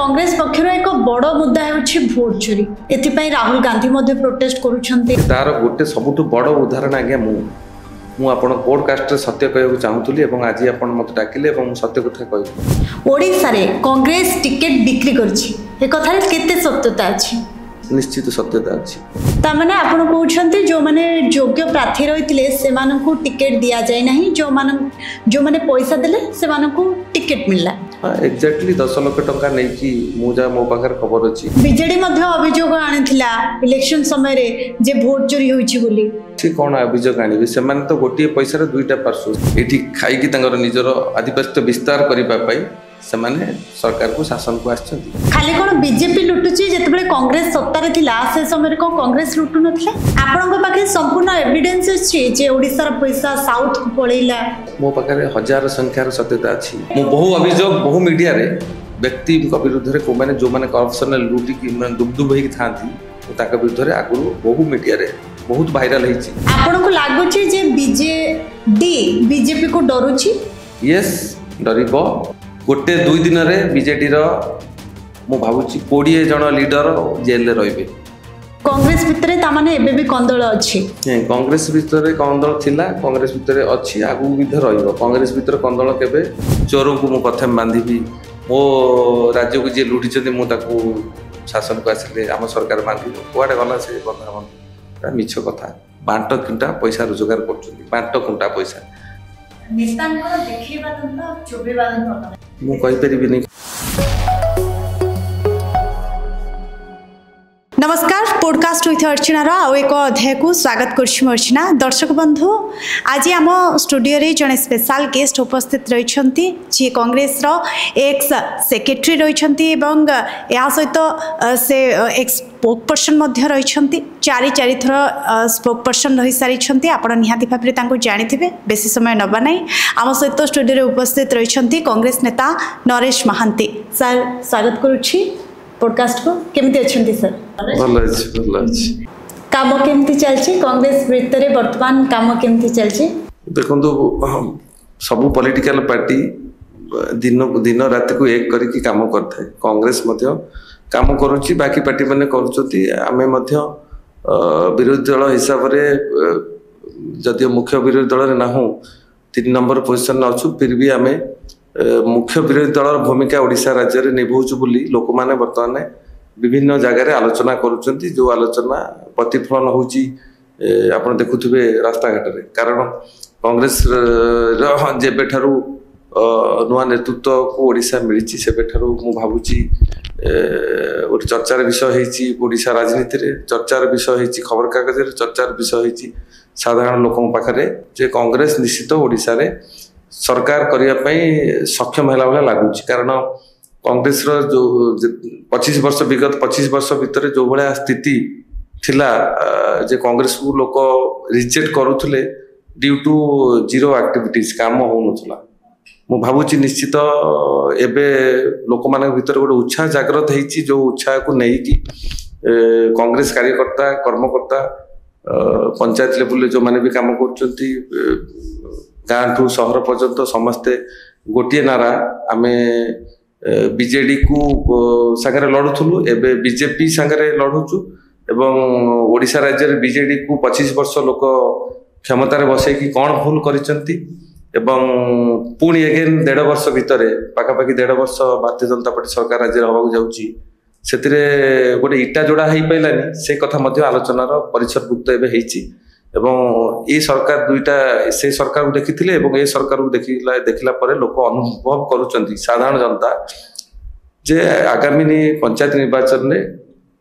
कांग्रेस पक्षर एक बड़ मुद्दा है भोट चोरी एथिपाई राहुल गांधी मध्य प्रोटेस्ट करूछन्ते तार गोटे सबुठु बड़ उदाहरण आज्ञा मु आपण पॉडकास्ट सत्य कहू चाहूली एवं आज आपण मत डाकिले एवं सत्य कथा कहू ओडिसा रे कांग्रेस टिकट बिक्री करछि ए कथा रे केते सत्यता अछि निश्चित सत्यता अछि ता माने आपण कहउछन्ते जो माने योग्य प्रार्थी रहितले से मानकु टिकट दिया जाय नाही जो माने पैसा देले से मानकु टिकट मिलला एक्जेक्टली 10 लाख टंका नै कि मु जा मो पाखर खबर अछि बीजेडी मध्ये अभियोग आनिथिला इलेक्शन समय रे जे वोट चोरी होइछि बोली ठीक कोन अभियोग आनिबे से माने तो गोटिए पैसा रे दुईटा पार्श्व एठी खाई कि तंगर निजर आधिपत्य विस्तार करिबा पई से माने सरकार को शासन को आछथि खाली कोन बीजेपी लुटुछि जेतबे कांग्रेस सत्ता रे थिला से समय रे को कांग्रेस लुटु नथिला आपन को पाखे संपूर्ण एविडेंस अछि जे ओडिसा रा पैसा साउथ को पळैला मो पाखरे हजार संख्या रो सत्यता अछि मो बहु अभियोग बहु मीडिया रे व्यक्ति विरुद्ध रे को माने जो माने करप्शन लूटी कि दुबदुब हेक थांती ताका विरुद्ध रे आगु बहु मीडिया रे बहुत वायरल हेछि आपन को लागुछि जे बीजेपी को डरुछि यस डरिबो गोटे दुई दिन रे बीजेडी रो मु भाबुछि 20 जन लीडर जेल रे रहिबे कांग्रेस भितरे ता माने एबे भी कंदळ अछि कांग्रेस भितरे कंदळ थिला कांग्रेस भितरे अछि आगु विध रहिबो कांग्रेस भितरे कंदळ केबे चोर को मु प्रथम बांधीबी मो राज्य को जे लुटी छथि मु ताकू शासन को आसिले हम सरकार बांधी कोआडे गला से बंधा मिछ कथा बांट किंटा पैसा रोजगार करछथि बांट कुंटा पैसा निस्तान को देखिबा दंता चोबेबा दंता मु कहि परिबि नै नमस्कार पॉडकास्ट विथ अर्चना रो एक अध्याय को स्वागत करछि अर्चना दर्शक बंधु आज आम स्टूडियो रे जने स्पेशल गेस्ट उपस्थित रहिछंती जे कांग्रेस रो एक्स सेक्रेटरी रहिछंती एवं या सहित से एक स्पोक पर्सन मध्य रहिछंती चारि थर स्पोक पर्सन रहि सारिछंती आपण निहाती भाबरे तांको जानिथिबे बेसी समय नबा नै आम सहित स्टूडियो रे उपस्थित रहिछंती कांग्रेस नेता नरेश महांती सर स्वागत करूछि पॉडकास्ट को केमती अच्छी सर भल काम केमती चलछि कांग्रेस भितर वर्तमान काम केमती चलछि देखंतु सब पॉलिटिकल पार्टी दिन रात को एक करके काम करथाय कांग्रेस मध्य काम करूछि बाकी पार्टी माने करूछथि आमे मध्य विरोधी दल हिसाब रे जदि मुख्य विरोधी दल रे नाहु 3 नंबर पोजीशन अछु फिर भी आमे मुख्य विरोधी दल भूमिका ओडिशा राज्य रे निभाउछु बोली लोक माने वर्तमान विभिन्न जगह रे आलोचना करूछंती जो आलोचना प्रतिफलन होउची आपण देखुथिबे रास्ता घाट रे कारण कांग्रेस जेबे ठारू नुआ नेतृत्व को ओडिशा मिलिची सेबे ठारू मु भाबुची और चर्चार विषय हेची ओडिशा राजनीति रे चर्चार विषय हेची खबर कागज रे चर्चार विषय हेची साधारण लोकन पाखरे जे कांग्रेस निश्चित ओडिशा रे सरकार करिया पई सक्षम हैला वाला लागुची कारण कांग्रेस रो जो 25 वर्ष विगत 25 वर्ष भितर जो भले स्थिति थिला जे कांग्रेस को लोक रिजेक्ट करूथले ड्यू टू जीरो एक्टिविटीज काम होउनथला मु भाबुची निश्चित एबे लोक मानक भितर गोटे उत्साह जागृत हेची जो उत्साह को नै कि कांग्रेस कार्यकर्ता कर्मकर्ता पंचायत लेवल जो माने भी काम करचंती गाँ ठू सहर पर्यंत समस्ते गोटे नारा आमे बीजेडी को सागरे लड़ुथुलु एबे बीजेपी सागरे लड़ुचु एवं ओडिशा राज्य रे बीजेडी को 25 वर्ष लोक क्षमता रे बसे कि कोन भूल करिसंती एवं पुणी अगेन 1.5 वर्ष भितरे पाखापाखि 1.5 वर्ष भारतीय जनता पार्टी सरकार राज्य हवा जाउची सेतिरे गोटे इटा जोड़ा हेई पैलानी से कथा मध्य आलोचनार परिसरभुक्त एबे हेची एवं ए सरकार दुईटा से सरकार को देखिथिले एवं ए सरकार को देखिला परे लोक अनुभव करूचंती साधारण जनता जे आगामी पंचायत निर्वाचन में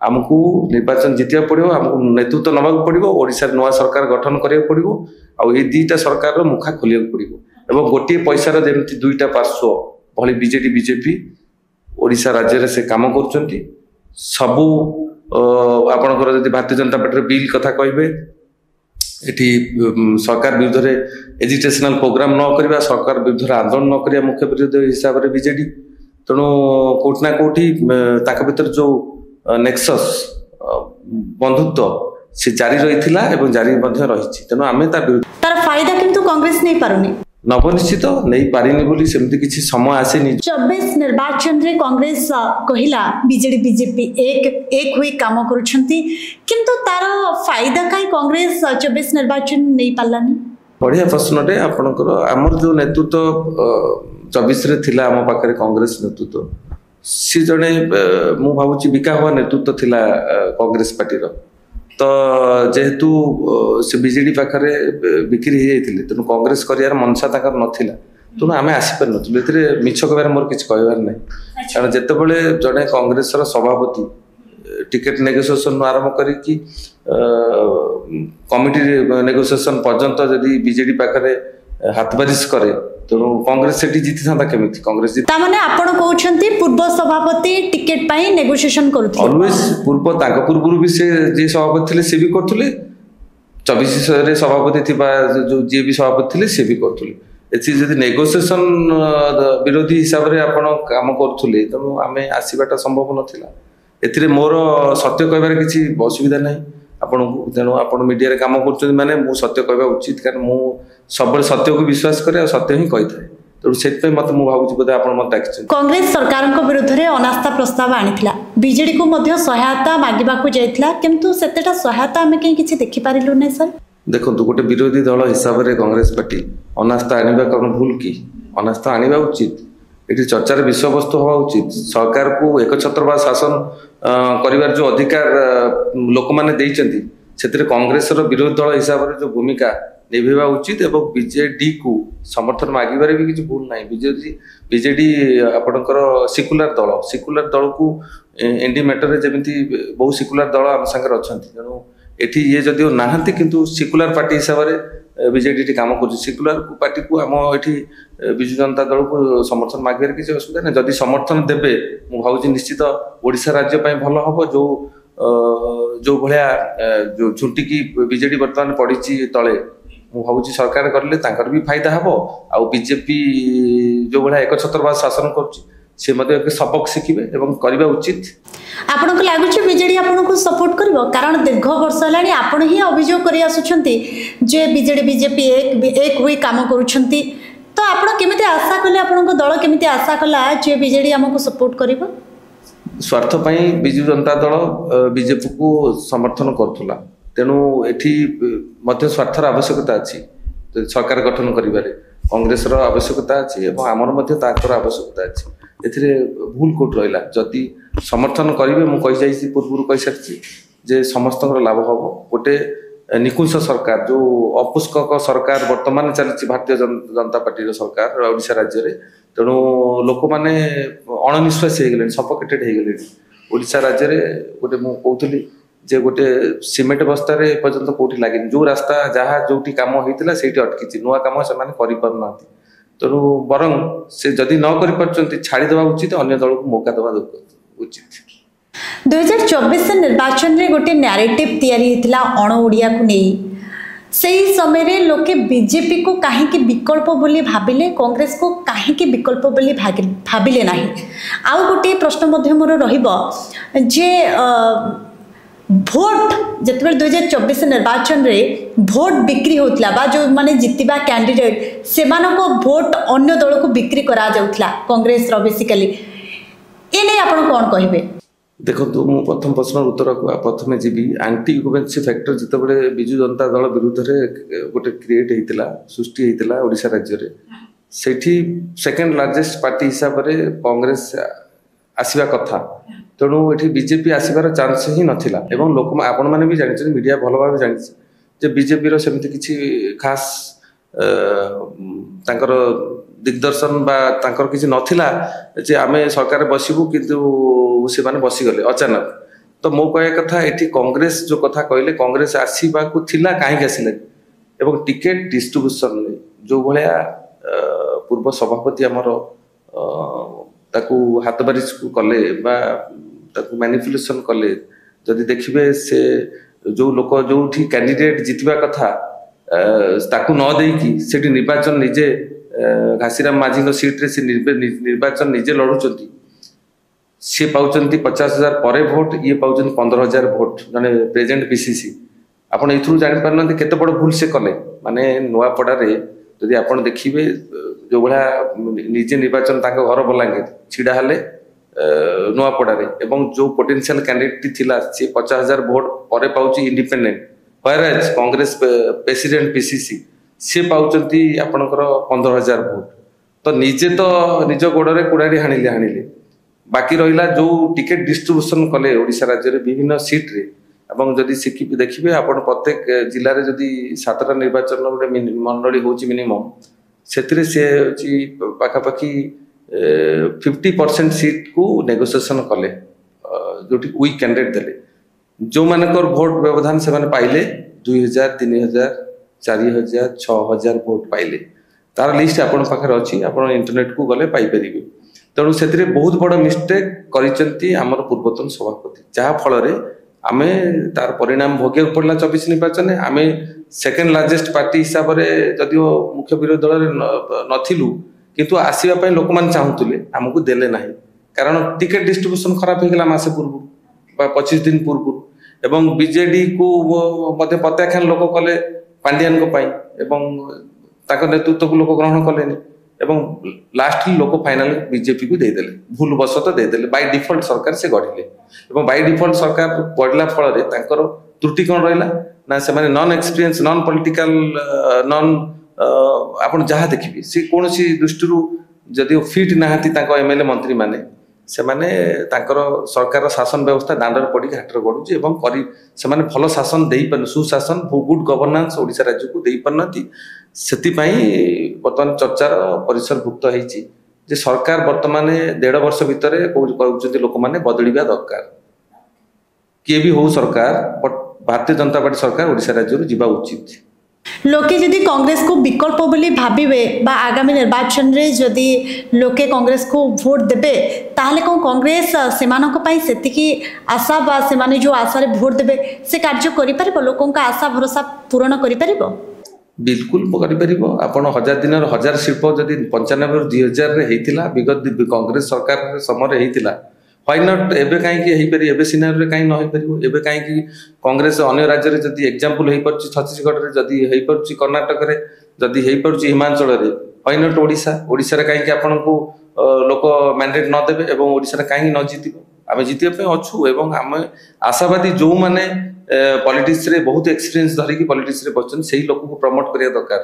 हमको निर्वाचन जितिया पड़िबो हमको नेतृत्व नबाक पड़िबो ओडिसा नवा सरकार गठन करिया पड़िबो आ ए दीटा सरकार रो मुखा खोलिया पड़िबो एवं गोटे पैसा रो जेमति दुईटा पार्श्व भली बीजेडी बीजेपी ओडिसा राज्य रे से काम करूचंती सबु आपनकर जदि भारतीय जनता पार्टी बिल कथा कहबे एठी सरकार विरुद्ध रे एजुकेशनल प्रोग्राम न करिबा सरकार विरुद्ध आंदोलन न करिया मुख्य विरोधी हिसाब रे बीजेडी तणु कोठना कोठी ताका भीतर जो नेक्सस बंधुत्व से जारी रहिथिला एवं जारी मध्य रहिछि तणु आमे ता विरुद्ध तार फायदा किंतु कांग्रेस नै पारुनी नवनिश्चित नहीं पारिनी बोली सेमती किसी समय आसेनी। 24 निर्वाचन रे कांग्रेस कहिला बीजेडी बीजेपी एक हुई काम करूछंती किंतु तार फायदा काई कांग्रेस 24 निर्वाचन नहीं पालानी। बढ़िया प्रश्नटे आपनकर हमर जो नेतृत्व 24 रे थिला हम पाखरे कांग्रेस नेतृत्व सी जने मु भाबुची बिका हुआ नेतृत्व थिला कांग्रेस पार्टी रो तो जेहेतु से बीजेडी पाखरे बिक्री हो जाइथिले तेनु कांग्रेस करियार मनसा ताकर नथिला तेणु आम आसीपार नुँ ए मिछ कबार मोर किसी कहबार ना कारण जितेबले जड़े कांग्रेस सभापति टिकेट नेगोसिएशन आरंभ करी कमिटी नेगोसिएशन पर्यंत जदि बीजेडी पाखे हाथ बारिश करे तेणु कांग्रेस से जीति था केमी कांग्रेस पूर्व सभापति टिकेट पाई नेगोसिएशन करथि ऑलवेज पूर्व भी से जे सभापति थे से भी करथुले 24 रे सभापति थिबा जो जे भी सभापति थे से भी करथुले एथि जदि नेगोसिएशन विरोधी हिसाब से आपण काम करथुले तेणु आमे आसीबाटा संभव नथिला एथिरे मोर सत्य कहबार किसी असुविधा नहीं आपण तेणु आपण मीडिया रे काम करछन माने मु सत्य कहबा उचित कारण मु सब सत्य को विश्वास करे और सत्य ही कहि थाए तेणु से मत मु भाबुची बोधे आपण मत डाकिछन। कांग्रेस सरकार को विरुद्ध रे अनास्था प्रस्ताव आनिथिला बीजेडी को मध्य सहायता मागिबा को जाइथिला किंतु सेतेटा सहायता हमें कहीं किछि देखि पारिलु नै सर। देखो गोटे विरोधी दल हिसाब से कांग्रेस पार्टी अनास्था आनिबा कौन भूल कि अनास्था आनिबा उचित ये चर्चार विषय वस्तु हवा उचित सरकार को एक छत्रवा शासन करिवार जो अधिकार लोक माने देइचंती सेतिरे कांग्रेस रो विरोधी दल हिसाब से जो भूमिका निभेवा उचित एवं बीजेडी को समर्थन मागिबारे भी किसी भूल नहीं बीजेडी आपणकर सिकुलर दल को एनडी मैटर रे जेमिति बहु सिकुलर दल आम संगे अछंती तेणु एठी ये जदिओ नाहंती किंतु सिकुलर पार्टी हिसाब से बीजेडी काम कर सिकुलर पार्टी को आम एठी विजु जनता दल को समर्थन मागिबार किसी असुविधा नहीं जदि समर्थन देबे मु भावुची निश्चित ओडिशा राज्य पई भलो हबो जो भलिया जो झुंटी की बीजेडी वर्तमान पड़ी तले मु भावुची सरकार करले तांकर भी फायदा हबो आ बीजेपी जो भलिया एक छत्रवा शासन करछि से मते एक सबक शिखिबे एवं करबा उचित। आपन को लागुछि बीजेडी आपन को सपोर्ट करबो कारण दीर्घ वर्ष लानी आपन ही अभियोग करि आसुछंती जे बीजेडी बीजेपी एक हुई काम करूछंती तो आपन केमिति आशा कले आपन को दल केमिति आशा कला जे बीजेडी हमको सपोर्ट करबो। स्वार्थ पई बिजु जनता दल बीजेपी को समर्थन करथुला तेणु एठी मध्य स्वार्थर आवश्यकता अछि सरकार गठन करिबारे कांग्रेस रो आवश्यकता अछि एवं हमर मध्य ताकर आवश्यकता अछि एथिरे भूल कोट रहिला जदि समर्थन करिवे मु कहि जाइछि पूर्व कहि सकछि जे समस्त लाभ हबो गोटे निकुंश सरकार जो अपुष्कक सरकार वर्तमान चलछि भारतीय जनता पार्टी रो सरकार ओडिशा राज्य रे तेणु लोक माने अणनिश्वास हे गेले सफोकेटेड हे गेले ओडिशा राज्य रे गोटे मु कहउतली जे गोटे सीमेंट बस्ता रे पर्यंत कोठी लागिन जो रास्ता जहाँ जोटी काम होइतिला सेठी अटकिछि नुआ काम से माने करि परनाथि तेणु बरं से जदि न करि परचंती छाड़ी देबा उचित अन्य दल को मौका देबा उचित। 2024 निर्वाचन रे गोटे नैरेटिव तैयारी हेतिला अण ओडिया को नै सही समय रे लोके बीजेपी को काहे कि विकल्प बोली भाबिले कांग्रेस को काहे कि विकल्प बोली भाबिले नाही आउ गोटे प्रश्न मध्य मोर रहिबो जे भोट जिते 2024 निर्वाचन रे भोट बिक्री होतला बा जो माने जितिबा कैंडिडेट सेमानको भोट अन्य दल को बिक्री करा जाउतला कांग्रेस रो बेसिकली ए नै आपण कोन कहिबे। देखो तो मु प्रथम प्रश्न उत्तर को प्रथमे जीबी एंटी इनकम्बेंसी फैक्टर जितेबले बिजु जनता दल विरुद्ध रे गोटे क्रिएट हेतिला सृष्टि हेतिला ओडिशा राज्य रे सेठी सेकंड लार्जेस्ट पार्टी हिसाब रे कांग्रेस आसीबा कथा तेणु ये बीजेपी आसबार चांस ही नथिला एवं लोक आपण मैंने भी जानी मीडिया भल भाव जानी बीजेपी सेमती किसी खास तांकर दिग्दर्शन बा तांकर किसी नथिला जे आमे सरकार बसिबू किंतु से माने बसीगले अचानक तो मो कह कथा ये कांग्रेस जो कथा कहले कांग्रेस आसवा को थिला कहीं आसिले एवं टिकेट डिस्ट्रीब्यूशन जो भाया पूर्व सभापति आमर ताकू हाथ बारिश कले बा ताकू मैनिपुलेशन कले जदि देखिबे से जो लोक जो कैंडिडेट जितवा कथा ताकू न देकी सेठी निर्वाचन निजे घासीराम माझी सीट रे से निर्वाचन निजे लड़ुचंती सी पाउचंती 50,000 पर भोट ये पाउचंती 15,000 भोट जने प्रेजेंट पीसीसी आपण एथु जानि पारनंती केते बड़ भूल से कले माने नुआपड़ा रे जदि आपण देखिए जो भाया निजे निर्वाचन ताक घर बलांगीर छिड़ा हेले नुआपड़ारे एवं जो पोटेंशियल कैंडिडेट थिला सी 50,000 वोट पर पाउची independent whereas Congress president PCC सी पाउचंती आपणकर 15,000 वोट तो निजे तो निज गोड़े कुड़ाड़ी हाणिले बाकी रहा जो टिकेट डिस्ट्रीब्यूशन कले ओडिशा राज्य में विभिन्न सीट रे एवं जदि देखिए आपण प्रत्येक जिले में जदि 7टा निर्वाचन गोटे मंडली होची मिनिमम से पाखापाखि 50% सीट को नेगोशिएशन कले जो वीक कैंडिडेट देले जो मानकर वोट व्यवधान से पाइले 2,000 3,000 4,000 6,000 वोट पाइले तार लिस्ट आपण पाखर अछि आपण इंटरनेट को गले पाई परिबे तेणु से बहुत बड़ मिस्टेक करिसेंती हमर पूर्वतन सभापति जहा फल रे आमे तार परिणाम भोगे पड़ला 24 निर्वाचन आमे सेकेंड लार्जेस्ट पार्टी हिसाब से जदिओ मुख्य विरोधी दल नथिलु किंतु आसीबा पय लोक मान चाहुतले हमकु देले नाही कारण टिकेट डिस्ट्रीब्यूशन खराब हो गला मासे पूर्व 25 दिन पूर्व एवं बीजेडी को मध्य प्रत्याख्यान लोक कले पांडियान को पाई एवं ताको नेतृत्व को लोक ग्रहण कलेनी एवं लास्ट लोक फाइनल बीजेपी को देदेले भूल बसत देदेले बाय डिफॉल्ट सरकार से गढ़िले एवं बाय डिफॉल्ट सरकार गढ़ला फल रे तांकर त्रुटि कोन रहिला ना से माने non experience non political non आपण जहा देखिबे से कोनसी दृष्टिरु जदि फिट नाहाती तांको एमएलए मंत्री माने से माने तांकर सरकार शासन व्यवस्था दांडर पड़ी घाटर गड़ुची एवं करी से माने भल शासन देई पन सुशासन गुड गवर्नेंस ओडिशा राज्य को देई पन्नती सेति पई वर्तमान चर्चार परिसर भुक्त होईची जे सरकार वर्तमान 1.5 वर्ष भितरे कहउचंती लोक माने बदलिबा दरकार किए भी हो सरकार बट भारतीय जनता पार्टी सरकार ओडिशा राज्य रो जीवा उचित लोके जदि कांग्रेस को विकल्प बोली भाबिबे बा आगामी निर्वाचन रे जदि लोके कांग्रेस को वोट देबे ताहले को कांग्रेस सेमानक पई सेतिकी आशा बा सेमाने जो आशा रे वोट देबे से कार्य करि परिबो लोकन का आशा भरोसा पूर्ण करि परिबो बिल्कुल करि परिबो आपण 1000 दिन 1000 शिल्प जदि 95 ରୁ 2000 रे हेतिला विगत कांग्रेस सरकार समय रे हेतिला व्हाई नॉट एबे काई कि हेई परि एबे सिनारियो रे काई न हेई परिबो एबे काई कि कांग्रेस अन्य राज्य रे जदि एग्जांपल हेई परछि छत्तीसगढ़ रे जदि हेई परछि कर्नाटक रे जदि हेई परछि हिमाचल रे व्हाई नॉट ओडिशा रे काई कि आपन को लोक मैंडेट न देबे एवं ओडिशा रे काई न जीतिबो आमे जीतिबे पे अछु एवं आमे आशावादी जो माने पॉलिटिक्स रे बहुत एक्सपीरियंस धरि कि पॉलिटिक्स रे बचन सेही लोक को प्रमोट करिया दरकार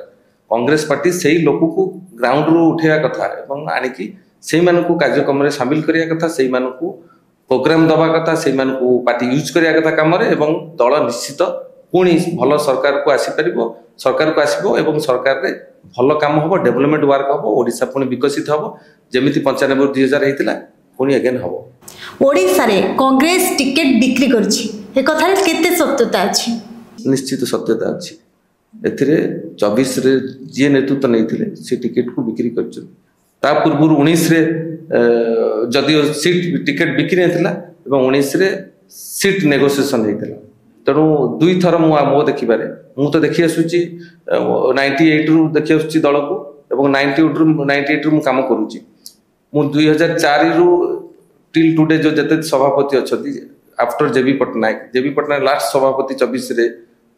कांग्रेस पार्टी सेही लोक को ग्राउंड रो उठेया कथा एवं आनी कि से कार्यक्रम में सामिल करिया कथा से प्रोग्राम दबा कथा से पार्टी यूज करिया कथा काम एवं दल निश्चित पुणी भल सरकार को आसीबो एवं सरकार रे भल काम हबो डेवलपमेंट वर्क हबो ओडिशा पुणी विकसित हबो जेमिति 95 ରୁ 2000 हेतिला पुणी अगेन हबो ओडिशा रे कांग्रेस टिकेट बिक्री करछि ए कथा रे केते सत्यता अछि निश्चित सत्यता अछि एथिरे 24 रे जे नेतृत्व नैथिले से टिकेट को बिक्री करछन ता पूर्व 19 रे जदि सीट टिकेट बिक्री हेतिला एवं 19 रे सीट नेगोशिएशन हेतिला तेणु दुई थर मो देखिबारे मु तो देखि आसुची 98 रू देखि आसुची दल को एवं 98 रू मु काम करूची मु 2004 रू टिल टुडे जो जते सभापति अछती आफ्टर जेबी पटनायक लास्ट सभापति 24 रे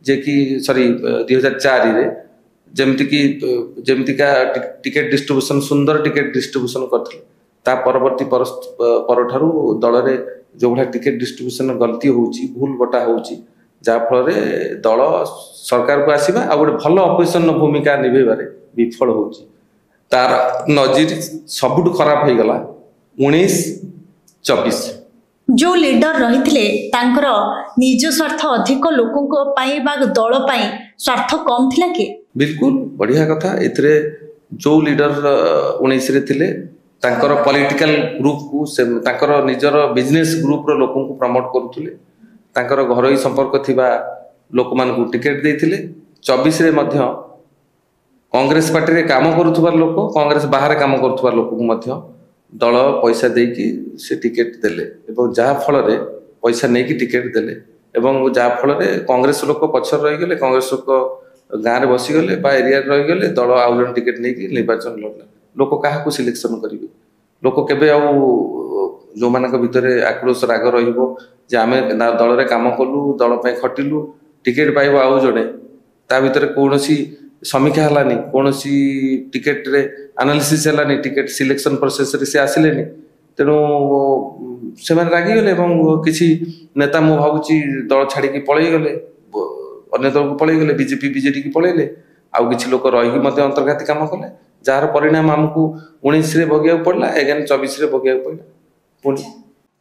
जे कि सॉरी 2004 रे जेमतिका टिकेट डिस्ट्रीब्यूशन सुंदर टिकेट डिस्ट्रीब्यूशन करथले ता परवर्ती परठारु दल रे जो भला टिकेट डिस्ट्रीब्यूशन गलती होउची भूल बटा होउची जा फल रे दल सरकार को आसीबा आ गोटे भल अपोजिशन भूमिका निभेबारे विफल होउची तार नजीर सबुठ खराब हो गला 19-24 जो लीडर रही तांकर निज स्वार्थ अधिक लोकों पाई बा दल पाई स्वार्थ कम थिला के बिल्कुल बढ़िया कथा एथरे जो लीडर 19 रे थिले तांकर पॉलिटिकल ग्रुप को से तांकर निजर बिजनेस ग्रुप रो लोकों को प्रमोट करूथले तांकर घरोई संपर्क थिबा लोक मान को टिकेट देथिले 24 रे मध्य कांग्रेस पार्टी रे काम करूथबार लोक कांग्रेस बाहर काम करूथबार लोक को मध्य दल पैसा देकी से टिकेट देले एवं जहा फल रे पैसा नेकी टिकेट देले एवं जहा फल रे कांग्रेस लोक पछर रहि गेले कांग्रेस लोक गाँव में बसीगले एरिया रही गले दल आउ जन टिकेट नहीं निर्वाचन लड़ला लोक क्या सिलेक्शन करेंगे लोक केबे जो मान भितर आक्रोश राग रमें दल में कम कलु दल खटिलु टिकेट पाइब आउ जड़े ता भीतर कौन समीक्षा हलानी कौन टिकेट रे एनालिसिस हलानी टिकेट सिलेक्शन प्रोसेस रे से आसिलेनी तेणु से रागिगले किसी नेता मु भावुची दल छाड़ी पलि गले अन्य दल को पलि गले बीजेपी बीजेडी की पलैले आउ किसी लोक रही अंतर्घाती काम कले जार परिणाम आमको 19 रे भोगिया पड़ला एगेन 24 रे भोगिया पड़ला पुणी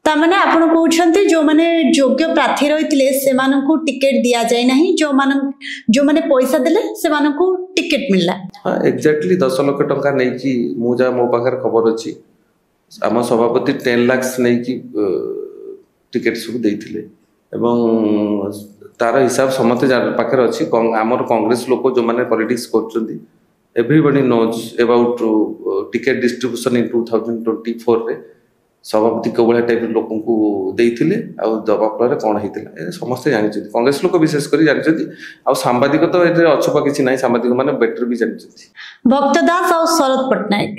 तामाने आपण कहउछन्ते जो माने योग्य प्रार्थी रहितले से माननकु टिकट दिया जाय नाही जो माने पैसा देले से माननकु टिकट मिलला। हां एग्जैक्टली 10 लाख टंका नै कि मु जा मो पाखर खबर अछि आम सभापति 10 लाख नै कि टिकट सब देइथिले एवं तार हिसाब समते पाखर अछि हमर कांग्रेस लोक जो माने पॉलिटिक्स करचंदी everybody knows about ticket distribution in 2024 रे सभापति कौभा टाइप लोक देइथिले आ दबा फल कौन होता समस्ते जानते कांग्रेस लोक विशेष कर जानते आ सांबादिक तो ये अछुपा किसी ना सांबादिक मैंने बेटर भी जानते। भक्त दास और शरद पट्टनायक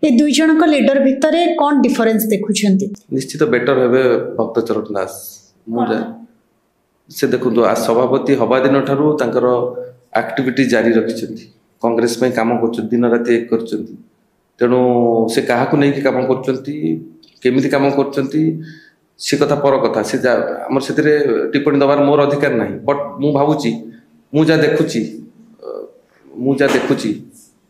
ये दुई जन को लीडर भितर कौन डिफरेंस देखुछंती? निश्चित बेटर हेबे भक्त चरण दास मुझे से देखु आ सभापति हवा दिन ठारू तांकर एक्टिविटी जारी रखिछंती कांग्रेस में काम कर दिन राति एक कर तेणु से क्या नहीं काम करमती काम कर कथा पर कथा से आम से टिप्पणी दबार मोर अधिकार ना बट मु भावुची मु जा देखुची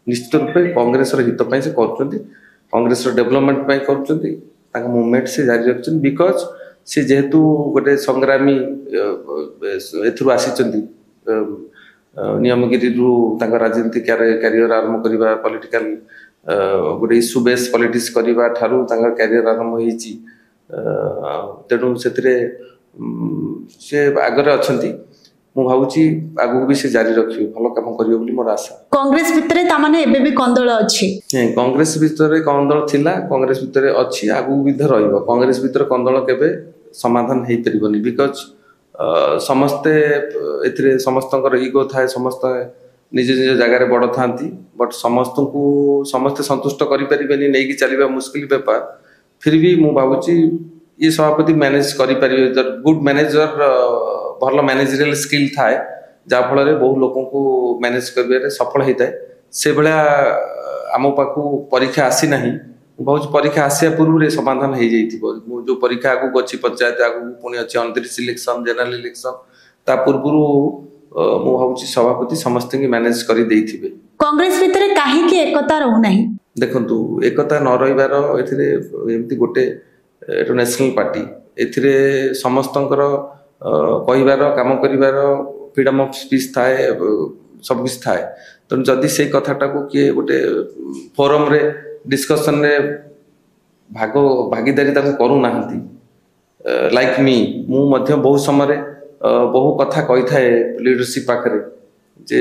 निश्चित रूपे कांग्रेस हित से कांग्रेस डेवलपमेंट कर मूवमेंट से जारी रखते बिकज से जेहेतु गोटे संग्रामी आसी नियमगिरी राजनीति कैरियर आरंभ करवा पॉलिटिकल गोटे इश्यू बेस पॉलिटिक्स करवा ठारू कैरियर आरंभ होती तेणु से आगे अच्छा मु भावुची आगु भी से जारी रखियो भल काम करियो बोली मोर आशा। कांग्रेस भितरे तामाने एबे भी कंदल अछि कांग्रेस भितरे कंदल थिला कांग्रेस भितरे अछि आगु भी रहइबो कांग्रेस भितरे कंदल केबे समाधान हेई परिबनी बिकज समस्ते एथिरे समस्तंकर ईगो थाए समस्त निज निज जगह बड़ था बट समस्त को समस्ते संतुष्ट करें नहीं कि चलवा मुस्किल बेपार फिर भी मु भावुची ये सभापति मैनेज कर गुड मैनेजर भल मैनेजरियल स्किल थाए जहाँफल बहु लोक को मैनेज कर सफल होता है से भाया आम पाक परीक्षा आसी ना बहुत परीक्षा आसिया पूर्व समाधान हो जाइए जो परीक्षा आगू अच्छी पंचायत आगू पुणी अच्छी 29 इलेक्शन जनरल इलेक्शन ता पूर्व मु भावुची सभापति समस्त मैनेज कर देइथिबे। कांग्रेस भितरे काहे कि एकता रहउ नाही देखंतु एकता न रहिबार एथिरे एमती गोटे नेशनल पार्टी एथिरे समस्तंकर कहिबार काम करिबार फ्रीडम ऑफ स्पीच थाए सब किछ थाए तो जदि से कथाटा को किए गोटे फोरम रे डिस्कशन रे भागीदारी ताको करू नाहंती लाइक मी मु मध्य बहुत समय बहु कथा कही थाए लीडरशिप पाखे जे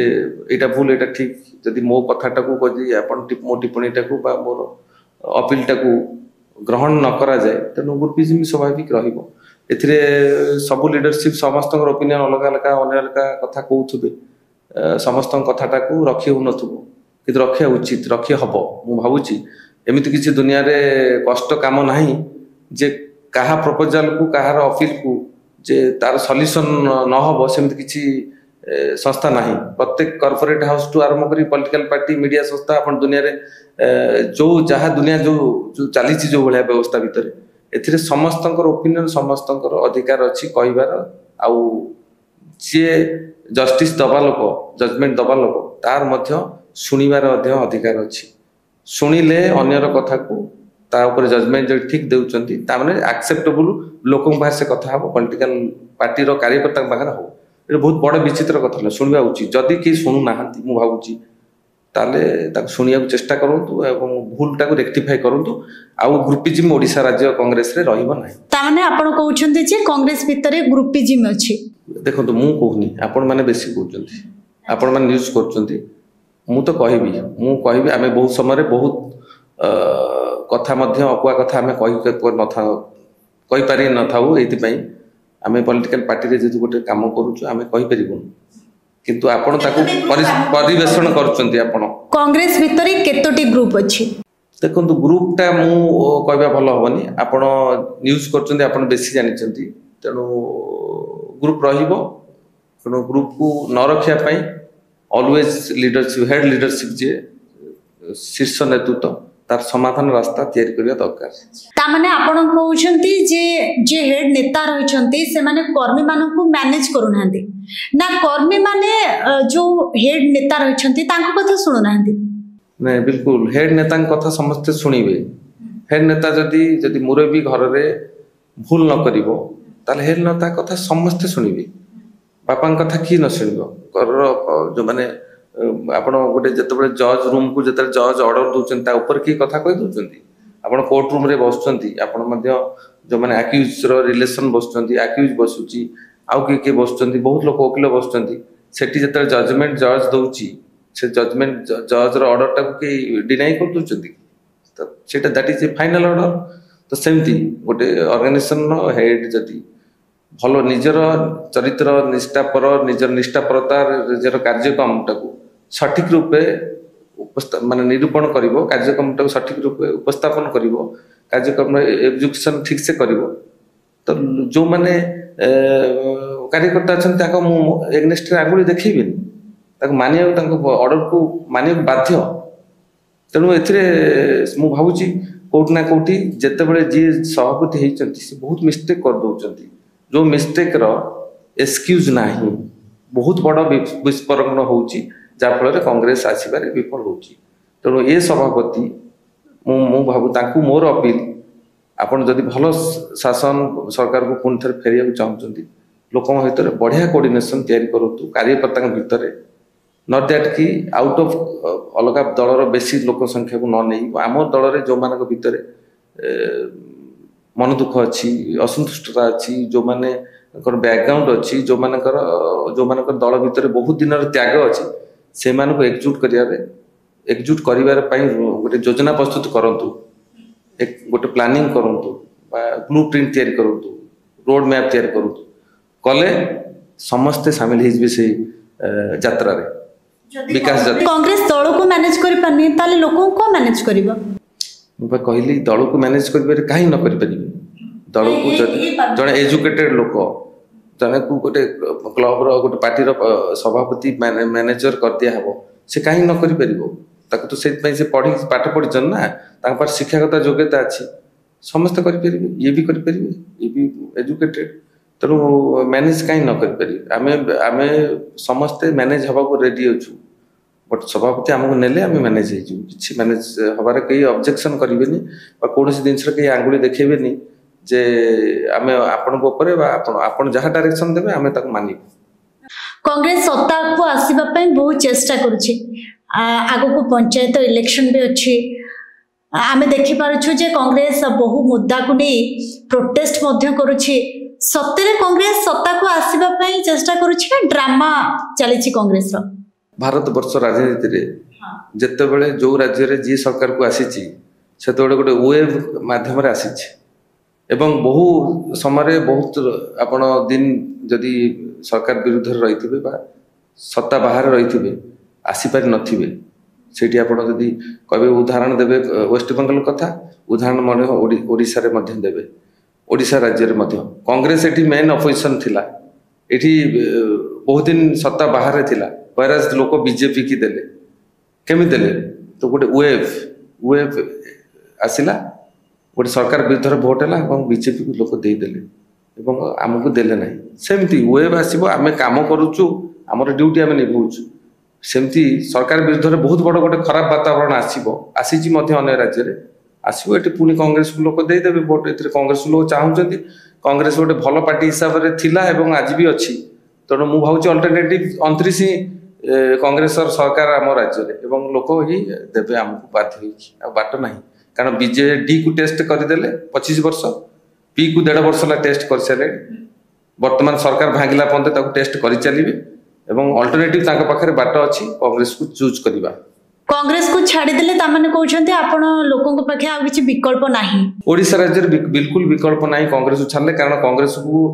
एटा भूल एटा ठीक जदि मो कथाटा को कदी आपण मो टिप्पणीटा को बा मोर अपीलटा को ग्रहण न करा जाए तेणु ग्रुपिज्म स्वाभाविक रहिबो एथिरे सब लीडरशिप समस्त ओपिनियन अलग अलग अन्य अलग कथा कहउथबे समस्त कथाटा को रखी हो नथबो कि रखिया उचित रखी हबो मु भावुची एमिति किछि दुनिया रे कष्ट काम नाही जे काहा प्रपोजल को काहार अपील को जे तार सॉल्यूशन न हबो सेमिति किछि संस्था नाही प्रत्येक कॉर्पोरेट हाउस टू आरंभ करी पॉलिटिकल पार्टी मीडिया संस्था अपन दुनिया रे जो जहा दुनिया जो चली जो भाया व्यवस्था भितर एथिरे समस्तंकर ओपिनियन समस्तंकर अधिकार अछि कहिबार आउ जे जस्टिस दबा लोक जजमेंट दबा लोक तार मध्य सुनिबार अधिकार अछि सुनिले अन्यर कथा को ता ऊपर जजमेंट जो ठीक देउचंती ता माने एक्सेप्टेबल लोकन बाहर से कथा हो पॉलिटिकल पार्टी रो कार्यकर्ता बाहर हो ये बहुत बड़ विचित्र कथा शुणवा उचित जदि कि शुणु ना मु भावुची ताले शुणिया चेष्टा करंतु एवं भूलटा को रेक्टिफाई करंतु आउ ग्रुपिज्म ओडिशा राज्य कांग्रेस रे रहिबो नाही ता माने आपण कहउछन्ते जे कांग्रेस भितरे ग्रुपिज्म अछि देखंतु मु कहूनी आपण माने बेसी कहउचंती आपण माने न्यूज करचंती मु तो कहबी आमे बहुत समय बहुत कथा मध्य अकुआ कथा आमे कहि पारि न थाउ एति पई आमे पॉलिटिकल पार्टी रे जे गोटे काम करूछु आमे कहि परिबो किंतु आपण ताको परिवेषण करचंती आपण कांग्रेस भितरे केतोटी ग्रुप अछि देखंतु ग्रुप टा मु कहबा भलो होबनी आपण न्यूज करचंती आपण बेसी जानिचंती तेनु ग्रुप रहिबो तेनु ग्रुप को न रखिया पई ऑलवेज लीडरशिप हेड लीडरशिप जे शीर्ष नेतृत्व तार समाधान रास्ता तैयारी करबा दरकार। ता माने आपण कहउछंती जे हेड नेता रहिछंती से माने कर्मी मानन को मैनेज करू नाहंती ना कर्मी माने जो हेड नेता रहिछंती तांको कथा सुनु नाहंती। नहीं बिल्कुल हेड नेता कथा समस्त शुणवे। हेड नेता जदि मुरबी घर रे भूल न करिवो ताले हेड नेता कथा समस्त शुणवे। बापा कथा कि न शुणव जो माने आपण गोटे जिते जज रूम को जिते जज ऑर्डर दौरान ऊपर किए कथा कही दौरान आप कोर्ट रूम रे बसुँच आपण जो मैंने आक्यूज रिलेशन बसुँच आक्यूज बसुची आउ किए किए बसुँच बहुत लोग वकिल बसुँच से जिते जजमेंट जज दौची से जजमेंट जज ऑर्डर टाक डिनाई कर दौरान तो that is A final order. तो सेमती गोटे ऑर्गेनाइजेशन हेड जदि भल निजर चरित्र निष्ठापर निजर निष्ठापरतार निजर कार्यक्रम टाक सठिक रूपे माने निरूपण करिवो कार्यक्रम टाक सठिक रूपे उपस्थापन करिवो कार्यक्रम एग्जीक्यूशन ठीक से करिवो तो जो माने कार्यकर्ता अछन ताको मु एग्नेस्ट आगुली देखिबिन ताको मानिया ताको ऑर्डर को मानिया बाध्य। तेणु एथिरे मु भाबुची कोट ना कोठी जते बेले जी सभापति हेचंती से बहुत मिस्टेक कर दउचंती जो मिस्टेक रो एक्सक्यूज नाही बहुत बड़ विस्फोरण होउची जाफल कांग्रेस आसबार विफल होउची। तेणु ए सभापति मु भाबु तांकु मोर अपील आपण जदि भल शासन सरकार को पुणी थे फेरिया चाहते लोक भितर बढ़िया कोऑर्डिनेशन तैयारी करतु कार्यकर्ता भितर नॉट दैट कि आउट ऑफ अलग दलर बेसी लोक संख्या को न नहीं आम दल रे जो मानक भितर मन दुख अच्छी असंतुष्टता अच्छी जो माने बैकग्राउंड अच्छी जो मानकर दल भितर बहुत दिन त्याग अच्छी से मानक एकजुट करिवार पई गोटे योजना प्रस्तुत करंतु एक गोटे प्लानिंग करंतु ब्लू प्रिंट तैयारी करंतु रोड मैप तैयारी करंतु कले समस्ते शामिल हिजबे से यात्रा रे विकास यात्रा। कांग्रेस दल को मैनेज करि पानी ताले लोगों को मैनेज करिबा मुझे कहली दल को मैनेज करें कहीं न करें दल को जड़े एजुकेटेड लोक जड़े को गोटे क्लब रोटे पार्टी सभापति मैनेजर कर दिया हे से कहीं न कर तो से पढ़ी पाठ पढ़ी ना शिक्षागत योग्यता अच्छी समस्त करें ये भी करें ये भी एजुकेटेड तेणु मैनेज कहीं न करें आम समस्ते मैनेज हवा को रेडी अच्छु बट सभापति आमको नेले आम मैनेज हो मैनेज हबार कई ऑब्जेक्शन करेंगे कौन जिनस कई आंगुली देखेबेनी जे आम आपण जहाँ डायरेक्शन देवे आम मानिबू। कांग्रेस सत्ता को आसीबा पई बहुत चेष्टा करुछि आगो को पंचायत इलेक्शन भी अच्छी आमे देखि पारुछु जे कांग्रेस बहु मुद्दा को नहीं प्रोटेस्ट मध्य करुछि सत्तरे कांग्रेस सत्ता को आसीबा पई चेष्टा करुछि ना ड्रामा चलीछि कांग्रेस रो। भारत वर्ष राजनीति रे जते बेले जो राज्य रे जी सरकार को आसीछि सेते बेले गोटे वेव माध्यम रे आसीछि एवं बहु समय बहुत आपण दिन जदि सरकार विरुद्ध रही बा सत्ता बाहर रही आसी पारि नथिबे सेठी आपण जदि कहबे उदाहरण देबे वेस्ट बंगाल कथा उदाहरण मन ओडिसा रे मध्य देबे ओडिसा राज्य रे मध्य कांग्रेस एठी मेन अपोजिशन थिला एठी बहुत दिन सत्ता बाहर रे थिला वैराज लोक बीजेपी की देले केमी देले तो गोटे वेव आसिला गोटे सरकार विरुद्ध भोट है बीजेपी को लोक देदेले आमको देले ना सेमती वेब आसो आम कम करुचु आमर ड्यूटी आम निभाऊँ सेमती सरकार विरुद्ध बहुत बड़ गोटे खराब वातावरण आसी अन्य राज्य में आसो ये पुणी कांग्रेस को लोक देदेवे भोट ए कांग्रेस लोग चाहते कांग्रेस गोटे भल पार्टी हिसाब से थिला आज भी अच्छी तेणु मुझे भावी अल्टरनेटिव 29 कांग्रेस सरकार आम राज्य में लोक ही देवे आमको बाध्य बाट ना कारण बीजेडी को टेस्ट करदेले 25 वर्ष पी को 1.5 वर्ष टेस्ट कर सारे वर्तमान सरकार भांगिला पर्यंत टेस्ट कर चलिए अल्टरनेटिव पाखे बाट अच्छी कांग्रेस को चूज करवा कांग्रेस को छाड़देले तामाने कहउछन्ते आपण लोकन को पाखे आ किछि विकल्प नाही ओडिसा राज्य बिल्कुल विकल्प नाही कांग्रेस को छाड़ले कारण कांग्रेस को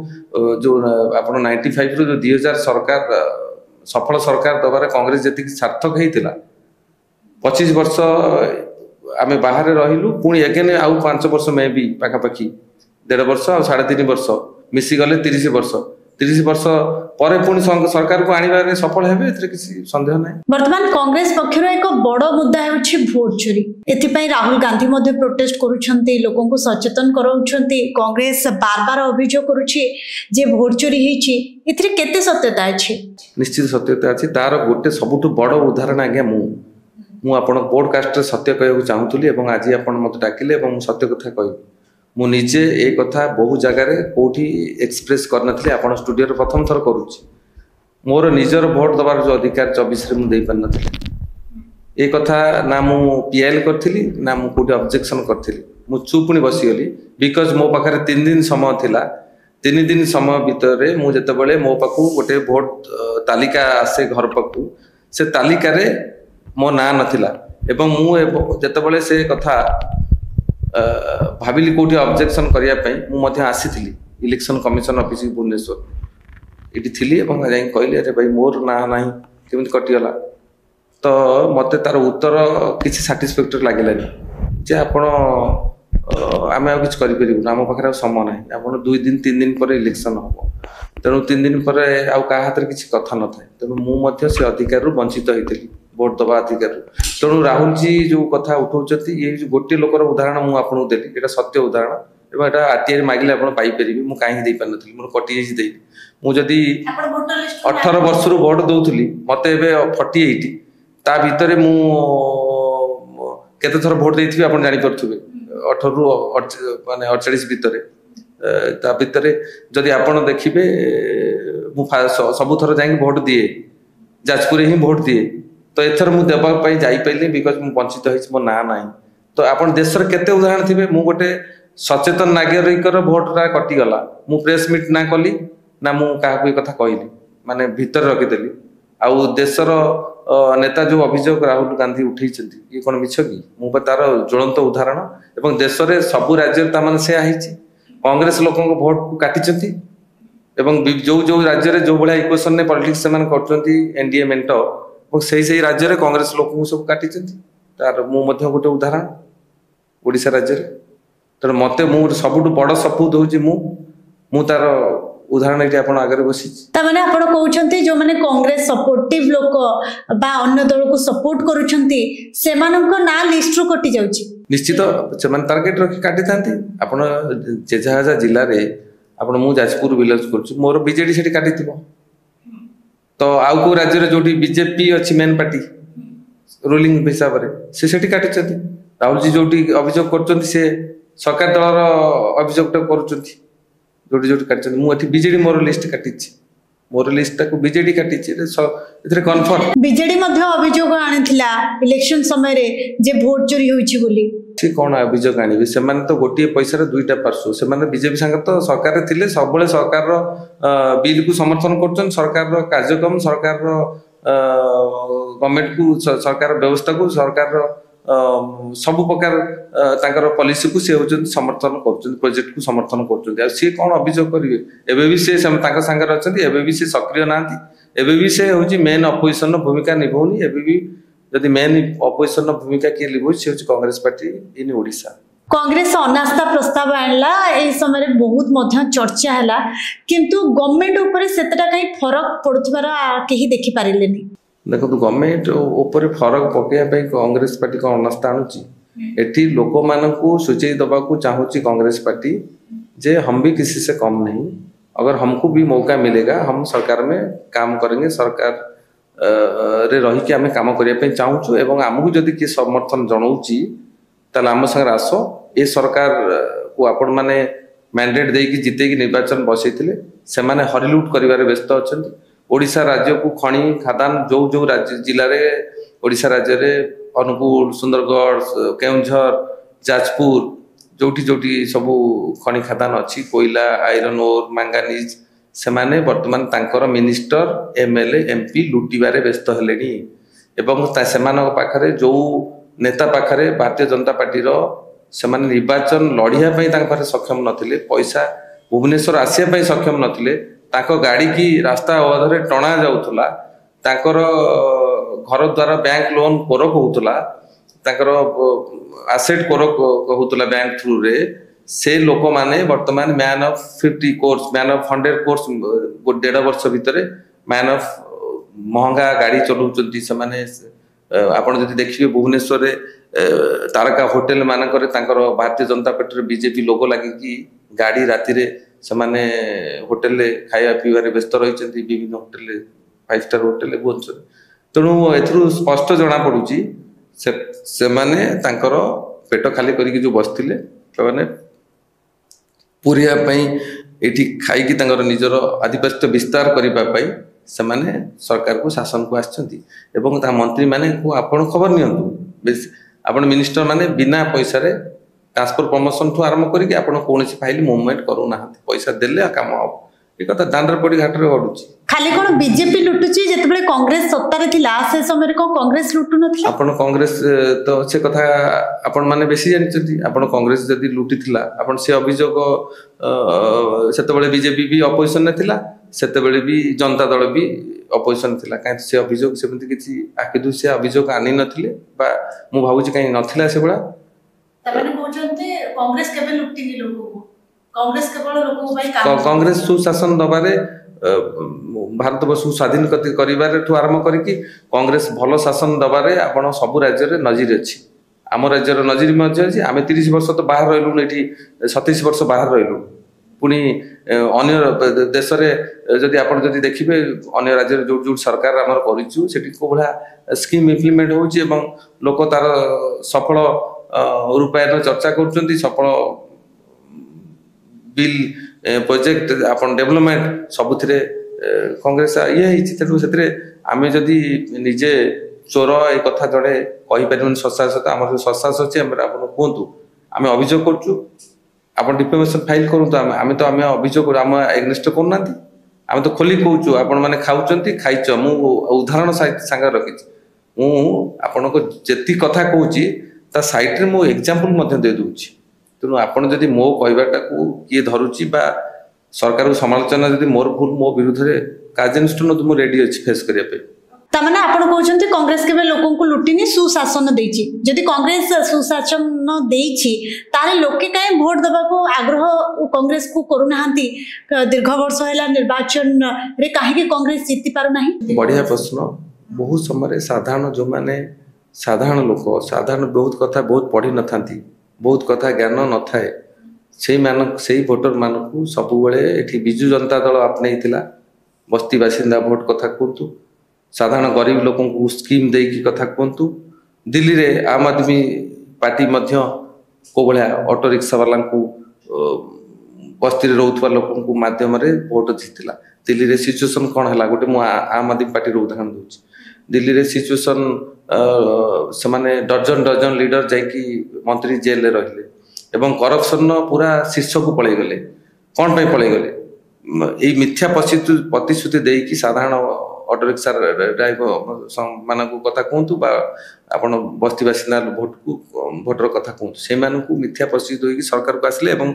जो आपण 95 रो जो 2000 सरकार सफल सरकार दबार कांग्रेस जति सार्थक हेतिला 25 वर्ष आमे बाहर रहिलु पुणी एगेन आउ 5 वर्ष में भी पाखापाखि 1.5 वर्ष आ 3.5 वर्ष मिसी गले 30 वर्ष 30 वर्ष पर पुणी सरकार को आने सफल हेबे किसी संदेह ना। वर्तमान कांग्रेस पक्षर एक बड़ मुद्दा है भोट चोरी। एथिपाई राहुल गांधी मध्य प्रोटेस्ट करुछंती, लोकों को सचेतन कराउछंती। कांग्रेस बार बार अभियोग करुछि जे भोट चोरी हेछि, एथिरे केते सत्यता अछि? निश्चित सत्यता अछि। तार गोटे सबुठु बड़ उदाहरण आज्ञा मु आपण पॉडकास्ट सत्य कहू चाहूली एवं आज आपण मत डाकिले एवं सत्य कथा कहू। मु निजे ए कथा बहु जगार कोठी एक्सप्रेस करनथले आपण स्टूडियो रे प्रथम थर करूची। मोर निजर भोट दबार जो अधिकार 24 रे मु देई पार नथले। ए कथा ना मु पीएल करथिली ना मु कोठी ऑब्जेक्शन करथिली। मु चुपुनी बसी गली बिकॉज मो पाखरे 3 दिन समय थिला। 3 दिन समय भितर मु जते बेले मो पाखु गोटे भोट तालिका आसे घर पाखु, से तालिका रे मो ना नथिला एवं मु जते बेले से कथा भाविली कोठी ऑब्जेक्शन करिया पई मु मध्य आसीथिली इलेक्शन कमिशन ऑफिस भुवनेश्वर इटी थिली एवं जाई कहले अरे भाई मोर ना नाही केमिति कटि गला। तो मते तार उत्तर किछि सैटिस्फैक्टरी लागिलानी जे आपण आमे आ किछ करि परिबु आम पाखरे समय नाही। आपण 2 दिन 3 दिन पर इलेक्शन हो, तेणु 3 दिन पर आउ का हाथ रे किछि कथा न थाए। तेणु मु मध्य से अधिकार रु वंचित होइतिली भोट दबा अधिकार। तेणु राहुल जी जो कथा उठाउछथि ये जो गोटे लोकर उदाहरण मु आपन देली, एटा सत्य उदाहरण एवं एटा आरटीआई मागिले आपण पाई परिबी। मु काहे देई पार नथली, मोर कटि जेछि देई। मु जदी 18 वर्ष रु भोट दउथली, मते एबे 48 ता भितरे मु केते थर भोट देइथिबे आपण जानि परथुबे। 18 रु माने 48 भितरे ता भितरे जदी आपण देखिबे मु सब थर जाई भोट दिए, जाजपुर ही भोट दिए। तो एथर मु देबा पई जाई पइले बिकॉज मु वंचित होइछ, मो ना नाही। तो आपण देशर केते उदाहरण थिबे। मु गोटे सचेतन नागरिकर भोटरा कटि गला, मु प्रेस मीट ना कली ना मु काहा कथा कहली, माने भीतर रखि देली। आउ देशर नेता जो अभियोग राहुल गांधी उठैछन्ती ये कोन मिछ कि? मु तार ज्वलंत उदाहरण एवं देशरे सबु राज्य ता माने से आहिछि। कांग्रेस लोकन को भोट को काटिछन्ती एवं जो जो राज्य रे जो बळा इक्वेशन ने पॉलिटिक्स से मान करछन्ती एनडीए मेंटो और सही राज्य रे कांग्रेस लोक को सब काटिछन्ती। तार मु मध्य गोटे उदाहरण ओडिसा राज्य रे। तर मते मु सबुटु बड़ सपूत होउची मु तार उदाहरण एटी आपण आगे बसी। ता माने आपण कहउछन्ती जो माने कांग्रेस सपोर्टिव लोक बा अन्य दल को सपोर्ट करूछन्ती सेमानक ना लिस्ट रो कटि जाउची। निश्चित सेमान टार्गेट रखि काटि थांती। आपण जेजाजा जिल्ला रे आपण मु जाजपुर विलेज करछु, मोर बीजेडी सेठी काटिथिबो। तो आउ को राज्य रे जोटी बीजेपी अछि मेन पार्टी रूलिंग हिसाब रे से सेठी काटिछथि। राहुल जी जोटी अभियोग करछन्ती से सरकार दलर अभियोग टा करछन्ती जोटी जोटी काटिछन्ती। मु एठी बीजेडी मोर लिस्ट काटिछि, मोर लिस्ट टा को बीजेडी काटिछि। एथरे कन्फर्म बीजेडी मध्ये अभियोग आनिथिला इलेक्शन समय रे जे भोट चोरी होइछि बोली। से कोन अभियोग आनिबे? से माने तो गोटिए पैसा रे दुईटा पार्श्व। से माने बीजेपी संग तो सरकार रे थिले, सबले सरकार रो बिल को समर्थन करछन, सरकार रो कार्यक्रम, सरकार रो गवर्नमेंट को, सरकार व्यवस्था को, सरकार रो सब प्रकार तांकर पॉलिसी को से होचन समर्थन करछन, प्रोजेक्ट को समर्थन करछन। आ से कोन अभियोग करिवे? एबे भी से तांकर संग रहछन, एबे भी से सक्रिय नांती, एबे भी से होची मेन अपोजिशन भूमिका निभौनी। एबे भी जदि मेन अपोजिशन भूमिका के लिबो से होची कांग्रेस पार्टी इन ओडिसा। कांग्रेस अनास्था प्रस्ताव आणला ए समय रे बहुत मध्य चर्चा हला, किंतु गवर्नमेंट ऊपर सेतटा कहीं फरक पडुथबार केही देखि पारिलेनी। देखो गवर्नमेंट ऊपर फरक पकेया पे कांग्रेस पार्टी को अनास्था आणुची। एठी लोक मानकू सूचई दबा को चाहूची कांग्रेस पार्टी जे हम भी किसी से कम नहीं, अगर हमको भी मौका मिलेगा हम सरकार में काम करेंगे, सरकार रे रही के आमे काम करिया पे चाहूछु। एवं हमहु जदि के समर्थन जणाउची ताला हम संग आसो ए सरकार को आपण माने मैंडेट देकी जिते की निर्वाचन बसैथिले से माने हरिलुट करिवारे व्यस्त अछंती। ओडिशा राज्य को खणी खादान जो जो राज्य जिल्ला रे ओडिशा राज्य रे अनुगुल, सुंदरगढ़, केउंझर, जाजपुर जोटी जोटी सबु खणी खादान अछि, कोयला, आयरन ओर, मैंगानीज, से माने वर्तमान तांकर मिनिस्टर, एमएलए, एमपी लुटिबारे व्यस्त हेलेनी। एवं सेमानक पाखरे जो नेता पाखरे भारतीय जनता पार्टी रो से माने निर्वाचन लड़िया पई तांक पाखरे सक्षम नथिले, पैसा भुवनेश्वर आसिया पई सक्षम नथिले, ताको गाड़ी की रास्ता अवधरे टणा जाउथला, ताकर घर द्वारा बैंक लोन कोरक होउथला, ताकर एसेट कोरक होउथला बैंक थ्रू रे, से लोक मैंने वर्तमान man of 50 course man of 100 course 1.5 वर्ष भितर मैन ऑफ महंगा गाड़ी चलाउछंती से माने आपण जदि देखिबे भुवनेश्वर रे तारका होटल मानकर भारतीय जनता पार्टी बीजेपी लोगो लगे कि गाड़ी राति रे से होटेल खाया पीबार व्यस्त रही विभिन्न होटेल 5 स्टार होटेल भुवनेश्वर तेणु एथरू स्पष्ट जना पड़ुची से माने तांकर पेट खाली करिक जो बसथिले से पूरिया एठी खाई तांकर निजर आधिपत्य विस्तार करने से माने सरकार को शासन को आछंती एवं ता मंत्री माने को आपण खबर नियंतु आपण मिनिस्टर माने बिना पैसा रे ट्रांसफर प्रमोशन ठू आरंभ करिक आपण कोनसी फाइल मूवमेंट करू ना पैसा देले काम हो ए कथा दांडर पड़ी घाट रे गडुची खाली कोन बीजेपी लुटुची जेतेबेले कांग्रेस सत्ता रे थिला से समय को कांग्रेस लुटु नथि आपण कांग्रेस तो से कथा आपण माने बेसी जानचती आपण कांग्रेस जदी लुटी थिला आपण से अभियोग सेतेबेले बीजेपी भी अपोजिशन ने थिला सेतेबेले भी जनता दल भी अपोजिशन थिला काहे से अभियोग सेमति किछि आकिदु से अभियोग आनी नथिले बा मु भाबुची काहे नथिला से बडा तबने कहउचंते कांग्रेस केबे लुटिनी लोगो को कांग्रेस केवल लोगो भाई काम कांग्रेस सुशासन दबारे भारत वर्ष स्वाधीन करिबारे ठू आरंभ करिकी कांग्रेस भलो शासन दबारे आपण सब राज्य रे नजीर अछि आम राज्य रे नजीर मध्य अछि आमे 30 वर्ष तो बाहर रहलु एठी 27 वर्ष बाहर रहलु पुनी अन्य देश रे जदि आपण जदि देखिबे अन्य राज्य रे जो सरकार हमर करिछु सेठी को भला स्कीम इंप्लीमेंट होउची एवं लोक तार सफल रूपायन चर्चा करछंती सफल बिल प्रोजेक्ट अपन डेवलपमेंट सबुथिरे कांग्रेस ये आमे जदि निजे चोर ए कथा जड़े कहि परिबन ससासत हमर ससास अछि हमरा अपन कोंतु आमे अभियोग करछु अपन डिफेमेशन फाइल करू तो आमे तो आमे अभियोग हम एग्नेस्ट करनांती आमे तो खोली कहूछु आपण माने खाउचंती खाइछ मु उदाहरण संग रखि मु आपण को जेति कथा कहूची ता साइड रे मु एग्जांपल मध्ये दे दूची तेणु आपण जदि मो कहबाटा को किए धरुची बा सरकार को समालोचना जदि मोर भूल मो विरुद्ध रे कार्यानुष्ठान तुम रेडी अछि फेस करिया पे तमने आपण कहउचंती कांग्रेस केबे लोकन को लुटिनी सुशासन देछि जदि कांग्रेस सुशासन देछि ताले लोके काहे वोट देबा को आग्रह कांग्रेस को करू नाहंती दीर्घ वर्ष हैला निर्वाचन रे काहे के कांग्रेस जीति पारु नाही बढ़िया प्रश्न बहुत समय साधारण जो माने साधारण लोक साधारण बहुत कथा बहुत पढ़ी न थांती बहुत कथा ज्ञान न थाए से भोटर मानू सब बेले विजु जनता दल आपनईला बस्ती बासिंदा भोट कथा कहतु साधारण गरीब लोक स्कीम देकी कथा कहतु दिल्ली रे आम आदमी पार्टी मध्य को भाया ऑटो रिक्शा वाला बस्ती रोथुवा लोक माध्यम भोट जीतला दिल्ली रे सिचुएशन कौन है गोटे मु आम आदमी पार्टी उदाहरण दूची दिल्ली रे सिचुएशन से माने डजन डजन लीडर जाकि मंत्री जेल रे रहिले एवं करप्शन पूरा शीर्ष को पळै गले कोन पे पळै गले ए मिथ्या प्रतिश्रुति देकी साधारण ऑटो रिक्शा ड्राइवर मानक कथा कहतु बा आपण बस्ती बासिंदा भोटर कथा कहतु से मानक मिथ्या प्रतिश्रुति होई सरकार को आसले एवं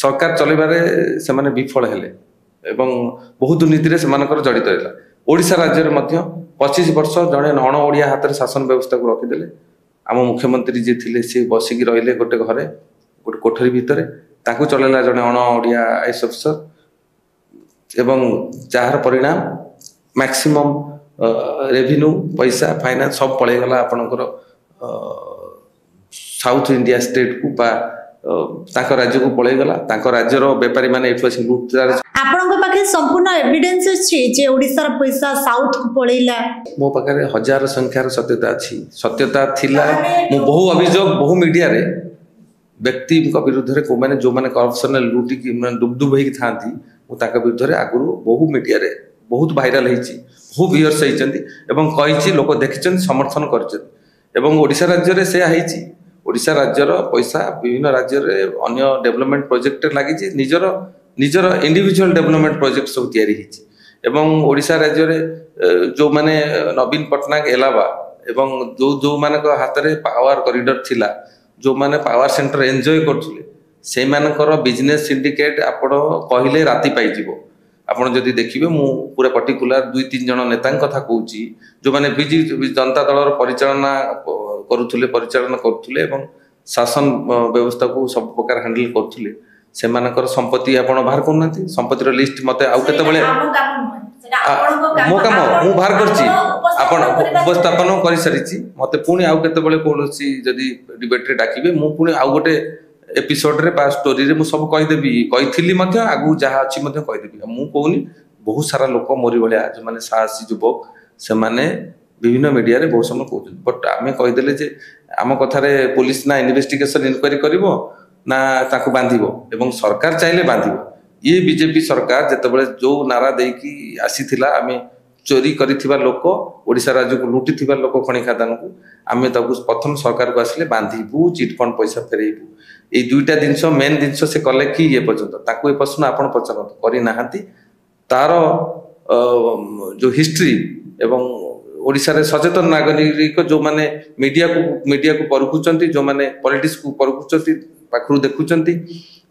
सरकार चलेबारे से माने विफल हेले एवं बहुत दुर्नीति रे से मानकर जड़ित रहला ओडिशा राज्य रे मध्य 25 वर्ष जड़े अण ओडिया हाथ में शासन व्यवस्था को रखीदे आम मुख्यमंत्री जी थे सी बसिकी रहिले गोटे घरे गोटे कोठरी भितर ताकू चलैला जड़े अण ओडिया आईएएस अफिसर एवं जार परिणाम मैक्सिमम रेवेन्यू पैसा फाइनेंस सब पळेगला आपनकर साउथ इंडिया स्टेट को बा ताको राज्य को पळेगला ताको राज्यर व्यापारी माने एठु आसी लुटतार आपनक पाखे संपूर्ण एविडेंस अछि जे ओडिसा रा पैसा साउथ को पळेला मो पाखे हजार संख्यार सत्यता अछि सत्यता थिला मो बहु अभियोग बहु मीडिया रे व्यक्ति को विरुद्ध रे को माने जो माने करप्शन लूटी की माने डुबडुब हेकी थांती मो ताका विरुद्ध रे आगुरु बहु मीडिया रे बहुत वायरल हेची बहु व्यूअर्स हेचंती एवं कहिची लोक देखिचन समर्थन करचन एवं ओडिसा राज्य रे से आइची ओडिसा राज्यर पैसा विभिन्न राज्य रे अन्य डेवलपमेंट प्रोजेक्ट लागि निजर निजर इंडिविजुअल डेवलपमेंट प्रोजेक्ट सब तैयारी हिची एवं ओडिसा राज्य रे जो माने नवीन पटनायक एलावा एवं जो माने को हाथ रे पावर कॉरिडोर थिला जो माने पावर सेंटर एन्जॉय करथुले से मानकर बिजनेस सिंडिकेट आपण कहिले राती पाई जिवो आपण जदि देखिबे मु पूरा पर्टिकुलर 2-3 जन नेता कथा कहूची जो माने जनता दलर परिचालना करुथुले एवं शासन व्यवस्था को सब प्रकार हैंडल करथुले सेमानकर संपत्ति आपण बाहर करनाती संपत्तिर लिस्ट मते आउ केते बेले मो काम मु बाहर करछि आपण उपस्थापन करि सरिछि मते पुणी आउ केते बेले कोनोसी जदी डिबेट रे डाकिबे मु पुणी आउ गोटे एपिसोड रे पा स्टोरी रे मु सब कहि देबी कहिथिली मते आगु जहा अछि मते कहि देबी मु कोनी बहुत सारा लोक मोरी भलिया जो माने साहसी युवक से माने विभिन्न मीडिया रे बहुत समय कहउछ बट आमे कहि देले जे आम कथा रे पुलिस ना इन्वेस्टिगेशन इंक्वायरी करिवो ना ताकू बांधिबो एवं सरकार चाहिले बांधिबो ये बीजेपी सरकार जेतेबेले जो नारा देकी आसीथिला आमे चोरी करिथिबा लोक ओडिसा राज्य को लुटिथिबा लोक खणी खादान को आमे ताकू प्रथम सरकार को आसिले बांधिबू चिट फंड पैसा फेरेइबू ए दुईटा जिंस मेन जिंस से कले कि ये पर्यंत ताकू ए प्रश्न आपण पचारत करि नाहांती तार जो हिस्ट्री एवं ओडिसा रे सचेतन नागरिक जो माने मीडिया को परखुचंती जो माने पॉलिटिक्स को परखुचंती पाखरु देखुचंती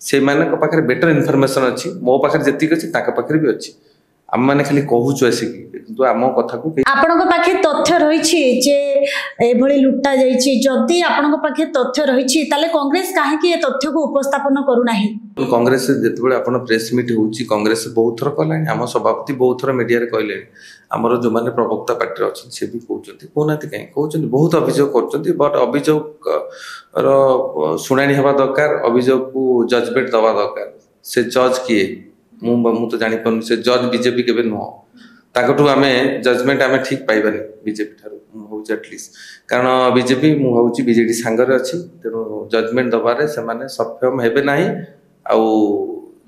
से माने को पाखरे बेटर इन्फॉर्मेशन अछि मो पाखरे जति अछि ताका पाखरे भी अछि हम माने खाली कहूछु आसी किंतु आम कथा को आपनको पाखे तथ्य रहिछि जे ए भली लुटा जाइछि जदी आपनको पाखे तथ्य रहिछि ताले कांग्रेस काहे कि ए तथ्य को उपस्थापन करू नाही कांग्रेस जेतेबेले आपण प्रेस मीट होउछि कांग्रेस बहुत थर कलानी हम सभापति बहुत थर मीडिया रे कहले हमर जो माने प्रवक्ता पार्टी अछि से भी कहउछंती कोनाति काहे कहउछंती बहुत अभियोग करछंती बट अभियोग रो सुनानी हेबा दरकार अभियोग को जजमेंट दवा दरकार से जज किए मु तो जानि पन से जज बीजेपी केबे न ताकटू आमे जजमेंट आमे ठीक पाइबानी बीजेपी थारु होउछ एटलीस्ट कारण बीजेपी मु होउछ बीजेडी सांगरे अछि तेनो जजमेंट दबारे से माने सक्षम हेबे नाही आ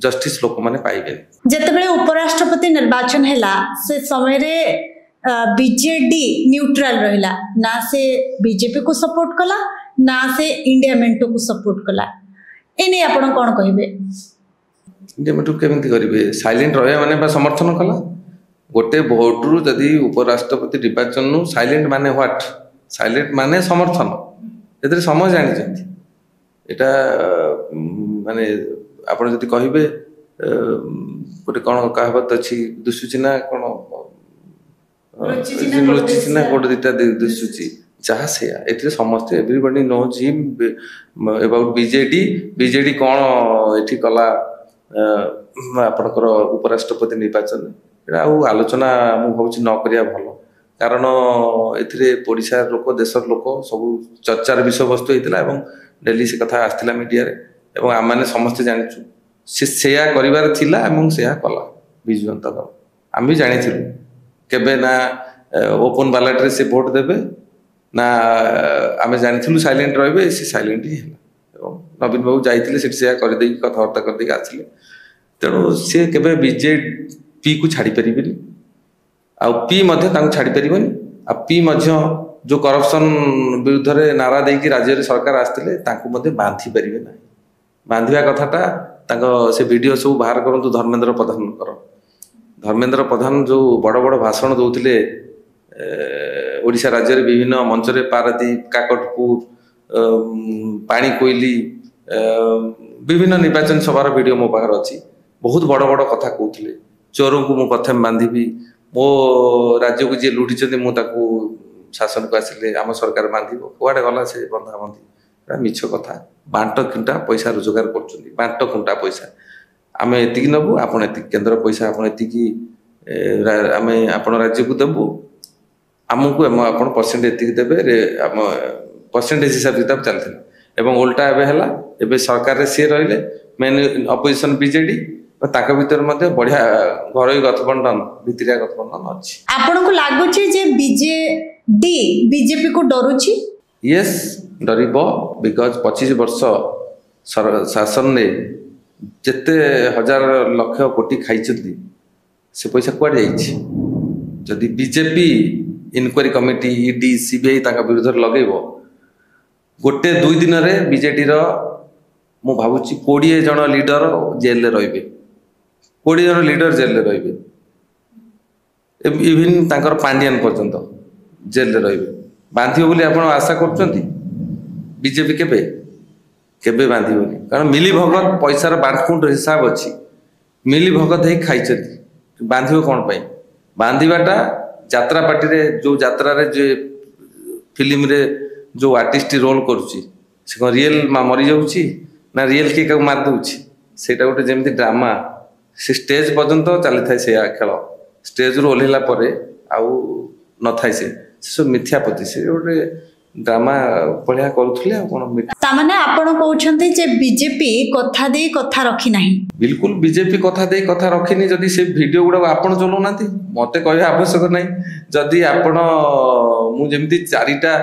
जस्टिस लोक माने पाइबे जेतेबेले उपराष्ट्रपति निर्वाचन हैला से समय रे बीजेडी न्यूट्रल रहिला ना से बीजेपी को सपोर्ट कला ना से इंडिया मेंटो को सपोर्ट कला एने आपण कोन कहिबे इंडिया मेंटो केमिति करिवे साइलेंट रहे माने बा समर्थन कला गोटे भोट रु जदी उपराष्ट्रपति निर्वाचन नु साइलेंट माने व्हाट साइलेंट माने समर्थन एतरे समझ जानि जंती एटा माने आपण जदी कहिबे गोटे कोन कहबत अछि दुसुचिना कोन लुचिना कोड दिटा दुसुची जहा से एतरे समस्त everybody knows him about BJD कोन एठी कला आपनकर उपराष्ट्रपति निर्वाचन एटा आलोचना मु भावछि न करिया भलो कारण एथिरे ओडिसा लोक देशर लोक सब चर्चार विषय वस्तु हेतिला एवं दिल्ली से कथा आस्थिला मीडिया रे एवं आ माने समस्त जानिछु से सेया करिवार थिला एवं सेया कला बिजु जनता दल हम भी जानिथिलु केबे ना ओपन बैलेट रे से वोट देबे ना आमे जानिथिलु साइलेंट रहबे से साइलेंट ही हैला एवं नवीन बाबू जाइथिले सेट सेया करि देई कथा वार्ता कर देई आछिले तेणु से केबे बीजेपी को छाड़ी परिबेनी आ पी मध्य तांको छाड़ी परिबेनी आ पी मध्य जो करप्शन विरुद्ध रे नारा देकी राज्य रे सरकार आस्थिले तांको मध्य बांधी परिबे नाही बांधिया कथाटा तांको से वीडियो सब बाहर करंतु धर्मेंद्र प्रधान जो बड़ बड़ भाषण दउथिले ओडिशा राज्य रे विभिन्न मंच रे पारादीप काकटपुर पानी कोइली विभिन्न निर्वाचन सभार वीडियो मो पाखर अछि बहुत बड़ बड़ कथा कहउथिले चोर को मु प्रथम बांधिबी मो राज्य को जे लुटी छथि मु ताकू शासन को आसिले आम सरकार बांधिबो कुआडे गला से बंधा बंधी मिछ कथा बांट खुंटा पैसा रोजगार करछथि बांट खुंटा पैसा आमे एतिकी नबु आपण एतिकी केंद्र पैसा आपण एतिकी आमे आपण राज्य को देबु हमको आपण परसेंट एतिकी देबे रे हम परसेंटेज हिसाब किताब चलथिला एवं उल्टा एबे हला एबे सरकार रे से रहिले मेन अपोजिशन बीजेडी ताका भीतर मध्ये बढ़िया घरोई गठबंधन भितरिया गठबंधन अछि आपण को लागुची जे बीजेपी को डरुची यस डरिबो बिकॉज 25 वर्ष शासन ने जेते हजार लाख कोटी खाइछथि से पैसा कुआड जाइछि जदि BJP inquiry committee ED CBI ताका विरुद्ध लगेबो गोटे 2 दिन रे बीजेडी रो मु भाबुची 20 जन लीडर जेल रे रहबे 20 जन लीडर जेल रे रहबे इवन तांकर पांडियन पर्यंत जेल रे रहबे बांधियो बोली आपण आशा करछंती बीजेपी केबे केबे बांधियोनी कारण मिली भगत पैसार बांटकुंड हिसाब अछि मिली भगत हे खाइछथि बांधियो कोन पई बांधिबाटा यात्रा पार्टी रे जो यात्रा रे जे फिल्म रे जो आर्टिस्ट रोल करूची से कौन रियल मरी जाऊँगी ना रियल किए क्या मार दूँगी सेटा गोटे जमी ड्रामा से स्टेज पर्यंत चली था से खेल स्टेज रू ओह्लैला आउ न थाए से सब मिथ्यापति से गोटे ड्रामा भलिया करुले तामाने आपण कहउछन्ते जे बीजेपी कथा दे कथा रखी नाही बिल्कुल बीजेपी कथा दे कथा रखिनी जदि से वीडियो गुडा आपण चलो नांती मते कहबे आवश्यक नाही जदि आपण मु जेमति चारिटा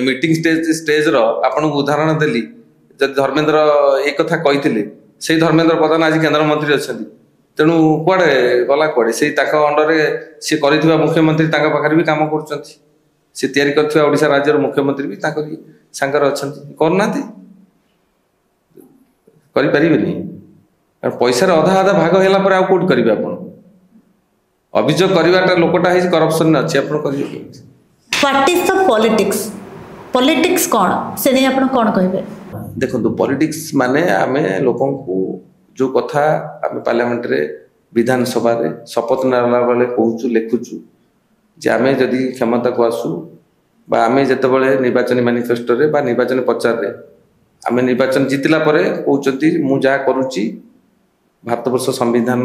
मीटिंग स्टेज रो आपण उदाहरण देली जदि धर्मेंद्र एक कथा कहिथिले से धर्मेंद्र प्रधान आज केंद्र मंत्री अछंती तेणु कुआडे गला कुआडे से ताका अंडर से करिथिबा मुख्यमंत्री ताका पाखरे भी काम करछंती से तैयारी करथिबा ओडिशा राज्यर मुख्यमंत्री भी ताकरी सांगर अछंती करना करि परिबेनी पैसा अधा अधा भाग होला पर आउ कोट करिवे आपण अभियोग करवाटा लोकटा है करप्शन में अच्छे आपण करिवे what is the politics politics कोन से नहीं आपण कोन कहबे देखो पॉलिटिक्स माने आमे लोकन को जो कथा आमे पार्लियामेंट रे विधानसभा रे शपथ नेला बेले कहूचु लेखुचु जे आमे जदि क्षमता को आसु बा आमे जतबेले निर्वाचन मैनिफेस्टो रे बा निर्वाचन प्रचार रे आमे निर्वाचन जितला परे कहउचंती मु जा करूची भारतवर्ष संविधान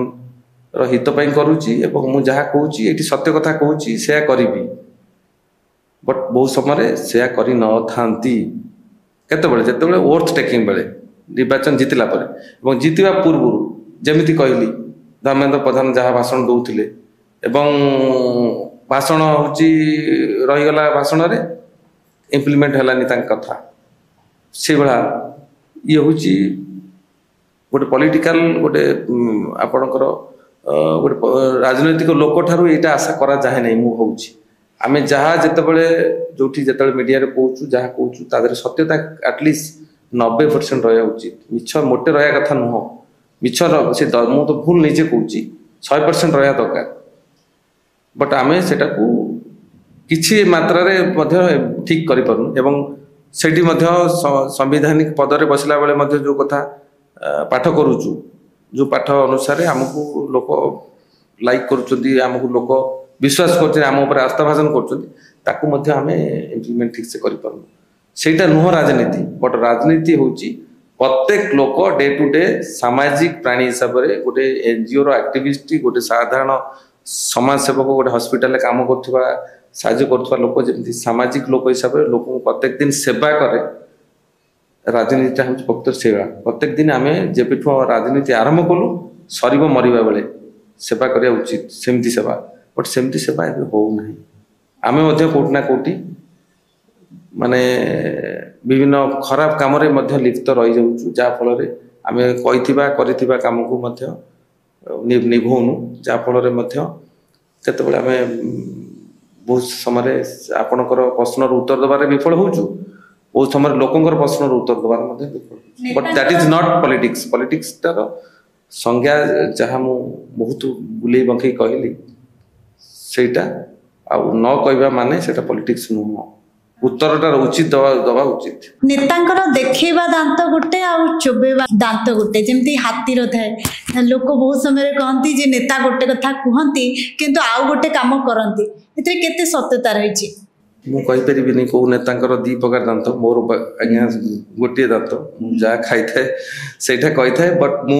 रो हित पई करूची एवं मु जहा कहूची एटी सत्य कथा कहूची सेया करिवि बट बहुत समय सेया करि न थांती केतेबेले जतबेले ओर्थ टेकिंग बेले निर्वाचन जितला परे एवं जितिबा पूर्व जेमिति कहली धर्मेंद्र प्रधान जहा भाषण दउथिले एवं भाषण होची रहीगला भाषण रे इम्प्लीमेंट हलानी तांक कथा से बळा ये होची गोटे पॉलिटिकल गोटे आपणकर गोटे राजनैतिक लोक ठारू एटा आशा करा जाहे नै मु होची आमे जहा जतबेले जोठी जतबेले मीडिया रे कहूचु जहा कहूचु तादरे सत्यता एटलीस्ट 90% रहया उचित मिछ मोटे रहया कथा नुह मिछ से मु तो भूल निजे कहूची 100% रहया दरकार बट आमे सेटा को किछि मात्रा रे मध्य ठीक करि परनु एवं सेठी मध्य संवैधानिक पद रे बसला बेले मध्य जो कथा पाठ करूचु जो पाठ अनुसार हमको लोक लाइक करूचंती हमको लोक विश्वास करते आम ऊपर आस्था भाषण कर इम्प्लीमेंट ठीक से करेटा नुह राजनीति बट राजनीति हूँ प्रत्येक लोक डे टू डे सामाजिक प्राणी हिसाब से गोटे एनजीओ एक्टिविस्ट गोटे साधारण समाज सेवक गोटे हॉस्पिटल काम कर साहय कर लोक जमी सामाजिक लोक हिसाब से लोक प्रत्येक दिन सेवा करे राजनीति हूँ प्रकृत से प्रत्येक दिन आम जब राजनीति आरंभ कलु सर मरवा बेले सेवा करवा उचित सेमती सेवा बट सेमती सेवा हो ना आम कौटना कौटी माने विभिन्न खराब काम लिप्त रही जाऊँ जहाँफल आम कही काम को निभौनु जहाँफल केतबेले आम बहुत समय आपणकर प्रश्नर उत्तर देवार विफल होचु बहुत समय लोकंर प्रश्नर उत्तर देवार विफल but that is not politics politics तार संज्ञा जहाँ मु बहुत बुले बंकई कहली सेटा आउ न कहबा माने सेटा पॉलिटिक्स नुह उत्तरटा उचित दवा उचित नेतांकर देखेबा दांत गोटे आ चोबेबा दांत गोटे जेमती हाथीर थाए लोक बहुत समय कहती जे नेता गोटे कथा कहती किंतु आउ गोटे काम करती एते केते सत्यता रही मु कहि परिबिनी को नेतांकर दी प्रकार दांत मोर आज्ञा गोटे दांत जा खाई थाए सेटा कहि थाए बट मु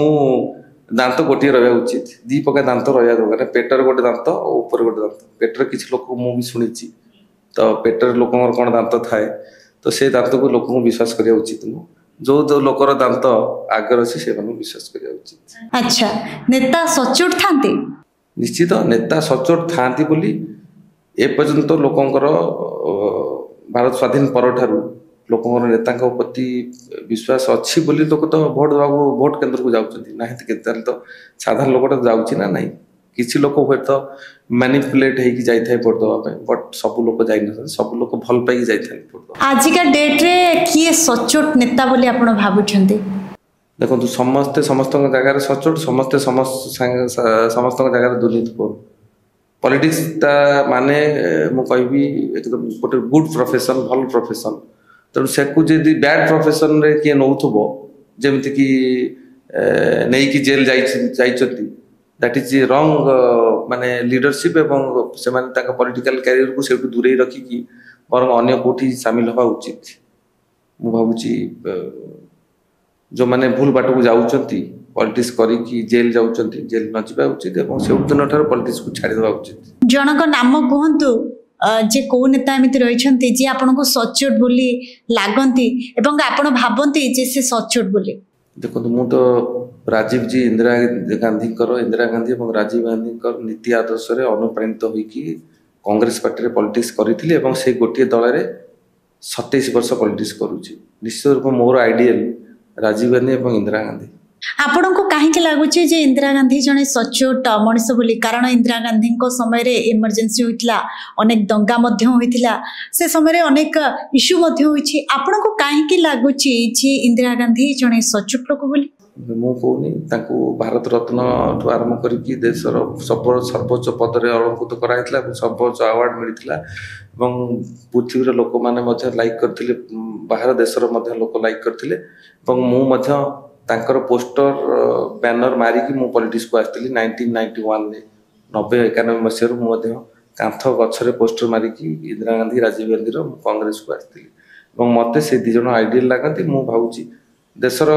दांत गोटे रहा उचित दी प्रकार दांत रहा दरकार पेटर गोटे दांत ऊपर गोटे दांत पेटर किसी लोक मु भी शुणी तो पेटर लोक कौन दांत थाए तो से दांत को लोक विश्वास करिया उचित नु जो लोकर दांत आगे अच्छे से विश्वास करिया उचित अच्छा नेता सचोट थांती निश्चित नेता सचोट थांती बोली ए पर्यंत लोकंकर भारत स्वाधीन पर ठारू लोकंकर नेता प्रति विश्वास अच्छी बोली लोक तो भोट देवा भोट केन्द्र को जाउछंती नाही तो साधारण लोकटा जाउछि ना नाही किसी लोक हुए तो मैनिपुलेट होगी जाए भोट देवाई बट सब लोक जाइन सब लोक भल पाई जाए आजिका डेट रे किए सचोट नेता बोली आपण भाबुछंती देखो समस्ते समस्त जगह सचोट समस्ते समस्त जगह दुर्नीतिपूर्ण पॉलिटिक्स माने मु कहबी एकदम गोटे गुड प्रोफेशन भल प्रोफेशन तेणु से बैड प्रोफेशन रे किए नौथबो जेमति कि नहीं कि जेल जाइछंती दैट इज रंग माने लीडरशिप एवं से पॉलिटिकल कैरियर को से दूरे रखिकी बर अन्य कोठी सामिल हवा उचित ମୁଁ ଭାବୁଛି जो माने भूल बाट को जाउचंती पॉलिटिक्स करी कि जेल जाउचंती जेल न जिबा उचित एवं से उदिन ठार पॉलिटिक्स को छाड़ी देबा उचित। जनक नाम कहंतु जे को नेता एमिति रहिछंती जे आपन को सच्चोट बोली लागंती एवं आपन भाबंती जे से सच्चोट बोली। देखो मु तो राजीव जी इंदिरा गांधी और राजीव गांधी नीति आदर्श रे अनुप्राणित होई कि कांग्रेस पार्टी रे पॉलिटिक्स करिथिले एवं से गोटे दल रे 27 वर्ष पॉलिटिक्स करूची। निश्चित रूप मोर आइडियल राजीव गांधी और इंदिरा गांधी। आपन को कहीं लगुचे जे इंदिरा गांधी जने सच्चोट मनीष बोली कारण इंदिरा गांधी को समय रे इमरजेंसी होइतला अनेक दंगा मध्य होइतला से समय रे अनेक इश्यू मध्य होइछि। आपन को कहीं लगुचे जे इंदिरा गांधी जने सच्चोट लोक बोली। मु कहूनी तांको भारत रत्न ठू आरंभ करिकी देशर सर्वोच्च पद रे अलंकृत कराइतला सर्वोच्च अवार्ड मिलितला एवं पृथ्वीर लोक माने मध्य लाइक करथिले बाहर देशर मध्य लोक लाइक करथिले एवं मु मध्य तांकर पोस्टर बैनर मारिकी मु पॉलिटिक्स को आस्थिली 1991 रे 90-91 मसिया मु मध्य कांथ गछरे पोस्टर मारिकी इंदिरा गांधी राजीव गांधी रो कांग्रेस को आस्थिली एवं मते से दि जण आइडियल लागंती। मु भाबुची देशर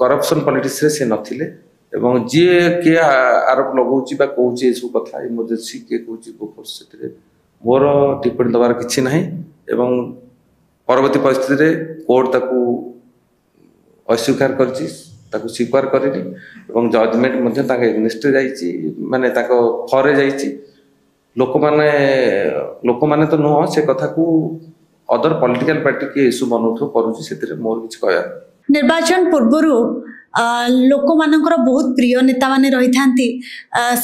करप्शन पॉलिटिक्स रे से नथिले एवं जे के आरोप लगाउची बा कहउची एसु कथा इमरजेंसी के कहउची गोफोर्स सेतरे मोर टिप्पणी दबार किछि नाही एवं परवर्ती परिस्थिति रे कोर्ट ताकू अस्वीकार करछि ताकू स्वीकार करेनी एवं जजमेंट मध्ये ताके एग्नेस्ट जाईची माने ताको फरे जाईची लोक माने तो नुह से कथा को अदर पॉलिटिकल पार्टी के इशू बनउथो करूछि सेतरे मोर किछ कहया। निर्वाचन पूर्वरु लोक मानकर बहुत प्रिय नेता माने रही थांती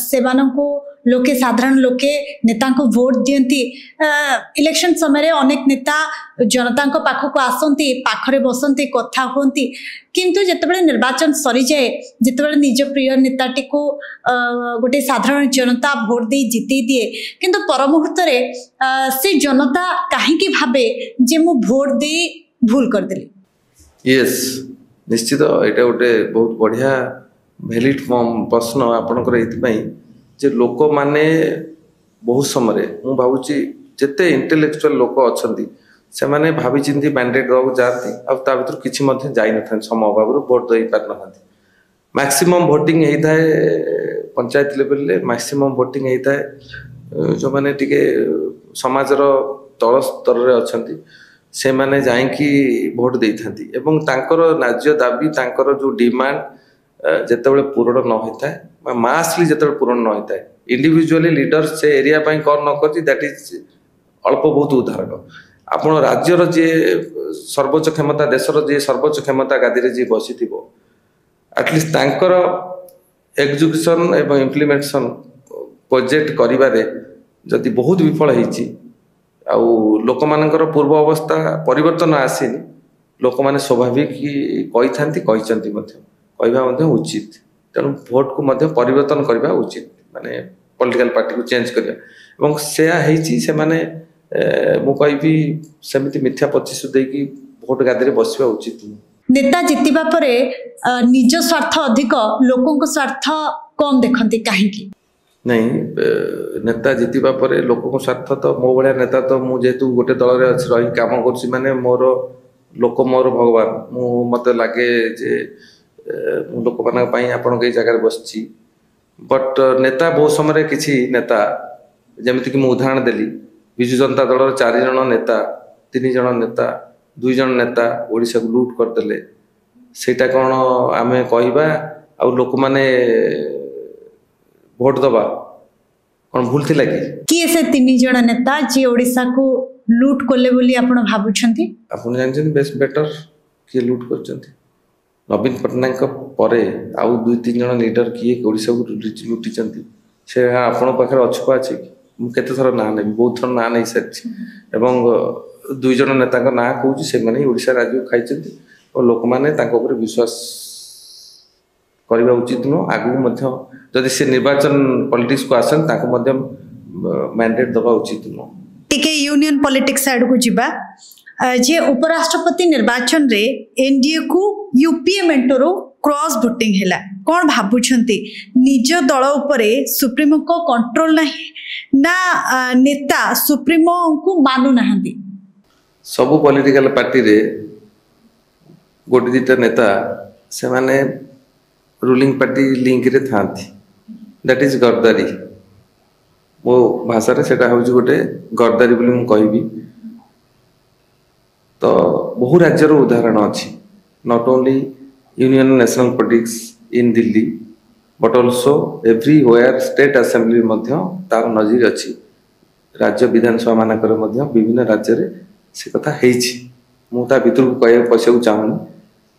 से मानको लोके साधारण लोके नेता को वोट दियंती इलेक्शन समय रे अनेक नेता जनता को पाख को आसंती पाखरे बसंती कथा होंती किंतु जेतेबेले निर्वाचन सरी जाए जेतेबेले निज प्रिय नेताटी को गोटे साधारण जनता वोट दे जीती दिए किंतु पर मुहूर्त रे से जनता काहे की भाबे जे मु वोट दे भूल कर देली। यस निश्चित एटा गोटे बहुत बढ़िया वैलिड प्रश्न आपनकर एथि जे लोक माने बहुत समय मु भावुची जेते इंटेलेक्चुअल लोक अछंती से माने भाभी चिंती मैंडेट दवा जाती आ ता भीतर किछि मध्ये जाई न समय अभाव वोट दई पार न मैक्सिमम वोटिंग होता है पंचायत लेवल ले मैक्सिमम वोटिंग होता है जो माने टिके समाजर तल स्तर रे अछंती से माने जाईकी वोट देई थांती एवं तांकर न्याय्य दाबी तांकर जो डिमांड जेतेबेले पूर्ण न होता है मासली जेतेबेले पूर्ण न होता है इंडिविजुअली लीडर से एरिया पई कर न करती दैट इज अल्प बहुत उदाहरण आपण राज्यर जे सर्वोच्च क्षमता देशर जे सर्वोच्च क्षमता गादी रे जे बसिथिबो एटलिस्ट तांकर एग्जीक्यूशन एवं इम्प्लीमेंटेशन प्रोजेक्ट करिबारे जदि बहुत विफल होईची आ लोक मानकर पूर्व अवस्था परिवर्तन आसीनी लोक माने स्वाभाविक कहि थांती कहिचंती मध्ये कहबा मध्ये उचित तेणु भोट को मध्ये परिवर्तन करबा उचित माने पॉलिटिकल पार्टी को चेंज करबा एवं सेया हेची से माने मु कहबी सेमिति मिथ्या प्रतिशत देकी भोट गादी रे बसबा उचित। नेता जितिबा परे निज स्वार्थ अधिक लोकों को स्वार्थ कम देखंती काहे की नहीं नेता जितिबा परे लोकों को स्वार्थ तो मो बळिया नेता तो मु जेतु गोटे दल रे रही काम करछि माने मोर लोक मोर भगवान मु मते लागे जे लोक मानक पई आपण के जगह बसछि बट नेता बहुत समय किछि नेता जेमिति कि मु उदाहरण देली विजु जनता दल 4 जण नेता 3 जण नेता 2 जण नेता ओडिसा को लूट कर देले सेटा कोन आमे कहबा आ लोक माने वोट दबा कोन भूल थिला कि से 3 जण नेता जे ओडिसा को लूट करले बोली आपण भाबुछंती आपण जानछन बेस्ट बेटर के लूट करछंती नवीन पटनायक परे आउ 2-3 जण लीडर किए ओडिसा को लूटिचंती से आपण पाखरे अछुपा अछि मु केते थर ना नै बहुत थर ना नै सच्ची एवं 2 जण नेता का ना कहूची से माने ओडिसा राज्य खाइचंती और लोक माने ताको ऊपर विश्वास करबा उचित न आगु मध्ये जदि से निर्वाचन पॉलिटिक्स को आसन ताको मध्ये मैंडेट दबा उचित न। टिके यूनियन पॉलिटिक्स साइड को जिबा जे उपराष्ट्रपति निर्वाचन रे एनडीए को यूपीए मेंटरो क्रॉस वोटिंग हैला कोन भाबुछंती निज दल उपरे सुप्रीमो को कंट्रोल नाही ना नेता सुप्रीमो को मानु नाहंती सब पॉलिटिकल पार्टी रे गोटे दुटा नेता से माने रूलिंग पार्टी लिंक रे थांती दैट इज गद्दारी मो भाषा रे सेटा होउची गोटे गद्दारी बोली मु कहबी। तो बहु राज्यर उदाहरण अच्छी not only union national politics in Delhi but also everywhere state assembly मध्य तार नजीर अच्छी राज्य विधानसभा मानकर मध्य विभिन्न राज्य रे से कथा हेछि मु ता भितर को कह पछिया चाहूनी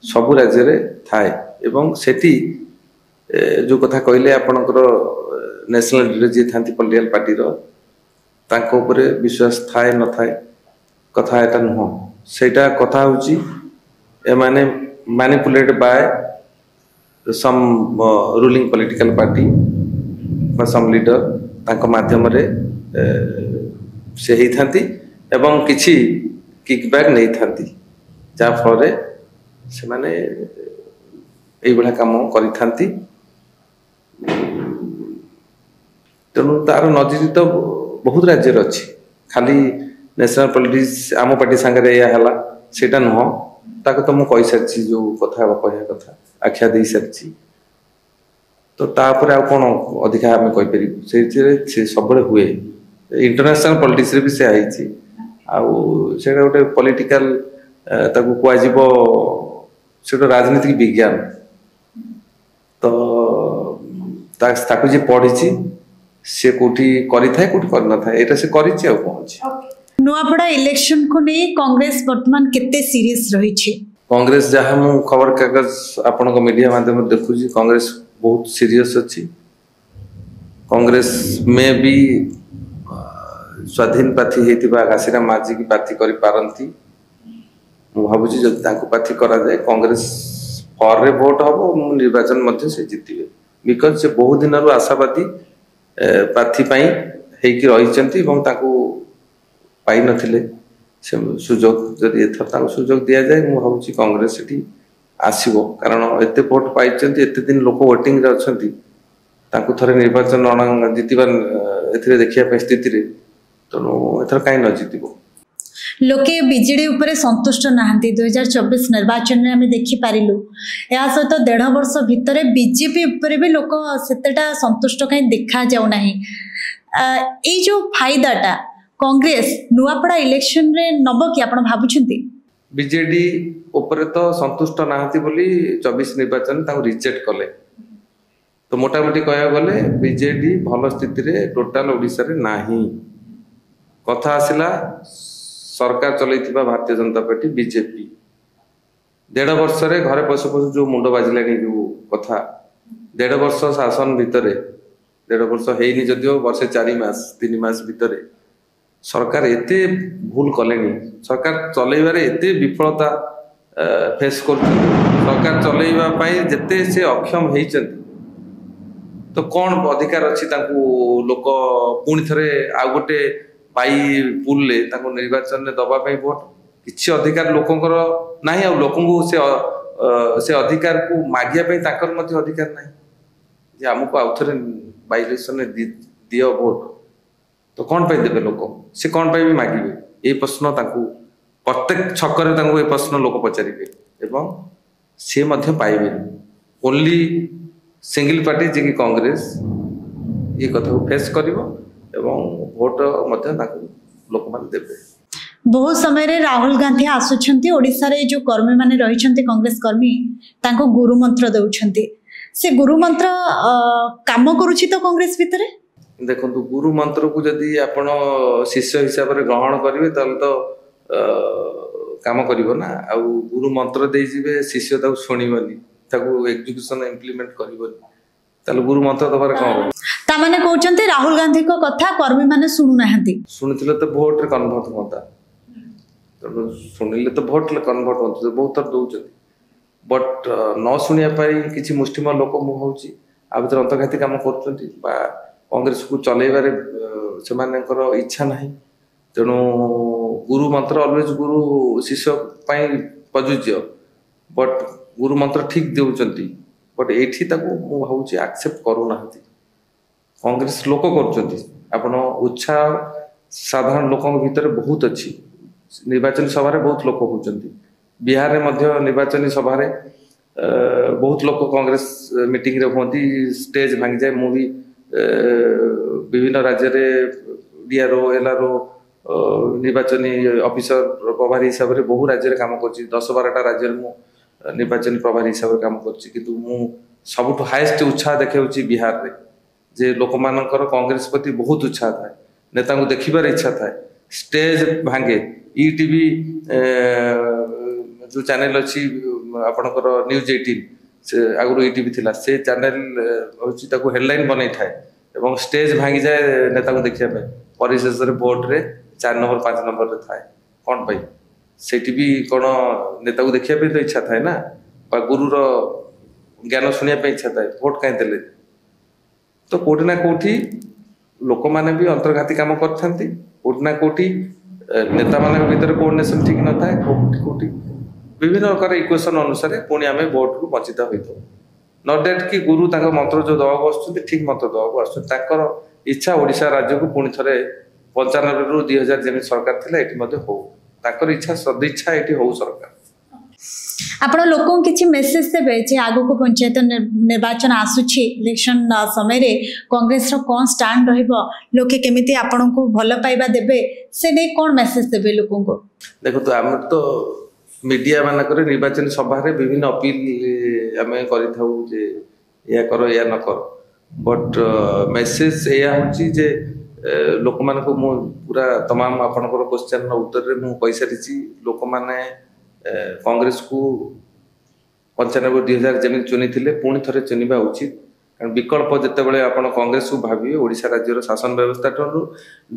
सबु राज्य रे थाए एवं सेठी जो कथा कहले आपनकर नेशनल लीडर जे थांती पॉलिटिकल पार्टी रो तांको ऊपर विश्वास थाए न थाए कथा एटा नुह सेटा कथा होची ए माने manipulated by some ruling political party बा सम लीडर तांको माध्यम रे से ही थांती एवं किछि किकबैक नहीं थांती जा फल रे से माने एई बडा काम करि थांती तेणु तार नजीर तो बहुत राज्य अच्छी खाली नेशनल पॉलिटिक्स आम पार्टी सांगे या है सेटा नुह ताको तो मुझे कही सारी जो कथा कह कथा आख्या दे सारी तो तापर आ कौन अधिका आम कहीपर से सब हुए इंटरनेशनल पॉलिटिक्स रे भी से आई आउटा गोटे पॉलिटिकल ताको कह से राजनीतिक विज्ञान तो ताको जे पढ़ी से कोठी करि थाए कोठी कर न थाए एटा से करिछि आ कोन अछि नुआपड़ा इलेक्शन को नै कांग्रेस वर्तमान केते सीरियस रही छी कांग्रेस जहा मु खबर कागज आपन को मीडिया माध्यम देखु छी कांग्रेस बहुत सीरियस अछि कांग्रेस में भी स्वाधीन प्रार्थी हेतिबा घासीरा माजी की प्रार्थी करि पारंती मु भाबु छी जब ताको प्रार्थी करा जाय कांग्रेस फॉर रे वोट हबो निर्वाचन मध्ये से जितिबे बिकॉज़ से बहुत दिन रु आशावादी प्रार्थी पाई हेकि रहिचंती एवं ताको पाई नथिले से सुजोग जदि एथर ताको सुजोग दिया जाय मु भाबु छी कांग्रेस सेठी आसीबो कारण एते वोट पाइचंती एते दिन लोक वोटिंग रे अछंती ताको थरे निर्वाचन जितिबा एथिरे देखिया पे स्थिति रे तनो एथर काई न जितिबो लोके बीजेडी उपरे संतुष्ट नाहंती 2024 निर्वाचन में हमें देखि पारिलु या सहित 1.5 वर्ष भितर बीजेपी उपरे भी लोक सेतेटा संतुष्ट कहीं देखा जाउ नाही ए जो फायदाटा कांग्रेस नुआपड़ा इलेक्शन रे नब कि आपण भाबुछंती बीजेडी उपरे तो संतुष्ट नाहंती बोली 24 निर्वाचन ताऊ रिजेक्ट कले तो मोटा मोटी कहया गले बीजेडी भल स्थिति रे टोटल ओडिसा रे नाही कथा आसिला सरकार चलैथिबा भारतीय जनता पार्टी बीजेपी 1.5 वर्ष रे घरे पशु पशु जो मुंड बाजिलानी जो कथा 1.5 वर्ष शासन भितरे 1.5 वर्ष हेनी जदियो वर्षे 4 मास 3 मास भितरे सरकार एते भूल कलेनी सरकार चलैबारे एते विफलता फेस कर सरकार चलैबा पई जते से अक्षम हेइचंती तो कौन अधिकार अछि ताकू लोक पुणी थरे आ गोटे पाई पुलले ताको निर्वाचन में दबा पई वोट किछि अधिकार लोकंकर नाही आ लोकंगु से अधिकार को मागिया पई ताकर मध्ये अधिकार नाही जे हमको आउथरे बाई इलेक्शन में दियो वोट तो कौन पई देबे लोक से कौन पई भी मागिबे ए प्रश्न ताको प्रत्येक छकरे ताको ए प्रश्न लोक पचारिबे एवं से मध्ये पाइबे ओनली सिंगल पार्टी जे कि कांग्रेस ये कथा को फेस करिवो एवं वोट मध्ये ताको लोक मान देबे बहुत समय रे राहुल गांधी आसुछंती ओडिसा रे जो कर्मी माने रहिछंती कांग्रेस कर्मी ताको गुरु मंत्र दउछंती से गुरु मंत्र काम करूछि तो कांग्रेस भितरे देखंतु गुरु मंत्र को जदी आपण शिष्य हिसाब रे ग्रहण करिवे तल तो काम करिवो ना आ गुरु मंत्र देई जिवे शिष्य ताको सुनिबनी ताको एग्जीक्यूशन इंप्लीमेंट करिवनी तल गुरु मंत्र दबार कोन ता माने कहउछंती राहुल गांधी को कथा कर्मी माने सुनु नाहंती सुनिथिले तो वोट रे कन्वर्ट होता तो सुनिले तो वोट रे कन्वर्ट होता बहुत तर दउछंती बट न सुनिया पाई किछि मुष्टिमा लोक मु होउची आ भीतर अंतर्घाती काम करछंती बा कांग्रेस को चलेबारे से मानकर इच्छा नाही तेणु गुरु मंत्र ऑलवेज गुरु शिष्य पाई प्रযোज्य बट गुरु मंत्र ठीक देउचंती बट एठी ताको मु भाउची एक्सेप्ट करू नाहंती कांग्रेस लोक करछंती आपण उत्साह साधारण लोकन भीतर बहुत अच्छी निर्वाचन सभा रे बहुत लोक होचंती बिहार में निर्वाचन सभा बहुत लोग कांग्रेस मीटिंग रे होती स्टेज भांगी जाए मु भी विभिन्न राज्य डीआरओ एलआरओ निर्वाचन ऑफिसर प्रभारी हिसाब से बहु राज्य में काम कर 10-12टा राज्य में निर्वाचन प्रभारी हिसाब से काम कर सबुठ हाएस्ट उत्साह देखा बिहार रे जे लोक मानकर कांग्रेस प्रति बहुत उत्साह थाए नेता को देखिबार इच्छा थाए स्टेज भांगे ईटीवी जो चैनल अच्छी आपणकर न्यूज 18 से आगु ईटीवी थिला से चैनल होची ताको हेडलाइन बनै थाए एवं स्टेज भांगी जाए नेता को देखिया पे परिशेष रे बोर्ड रे 4 नंबर 5 नंबर रे थाए कोन पई सेठी भी कोन नेता को देखिया पे तो इच्छा थाए ना बा गुरु रो ज्ञान सुनिया पे इच्छा थाए वोट काई देले तो कोठी ना कोठी लोक माने भी अंतर्घाती काम करथांती कोठी ना कोठी नेता माने भीतर कोऑर्डिनेशन ठीक न थाए कोठी कोठी विभिन्न प्रकार इक्वेशन अनुसार पुणी आम भोट रु वंचित होता नट डेट कि गुरु मंत्र जो दवाक आस ठीक मंत्र दवाक आसर इच्छा ओडिशा राज्य को पुणी थे 95 ରୁ 2000 जमी सरकार थिला एटी मध्ये हो ताकर इच्छा सदिच्छा एटी हो सरकार आपण लोकों किछि मेसेज देबे जे आगो को पंचायत निर्वाचन आसुछि इलेक्शन समय रे कांग्रेस रो कोन स्टैंड रहइबो लोके केमिति आपण को भलो पाइबा देबे से नै कोन मेसेज देबे लोकों को देखो तो हम तो मीडिया मानक निर्वाचन सभा विभिन्न अपील आम कर या कर या न कर बट मेसेज या हूँ जे लोक मान पूरा तमाम आपणकर क्वेश्चन उत्तर में मुझे सारी लोक मैंने कांग्रेस को 95-2000 जमी चुनी पुणी थे चुनिबा उचित कारण विकल्प जितेबाला आप कांग्रेस को भाविए ओडिशा राज्यर शासन व्यवस्था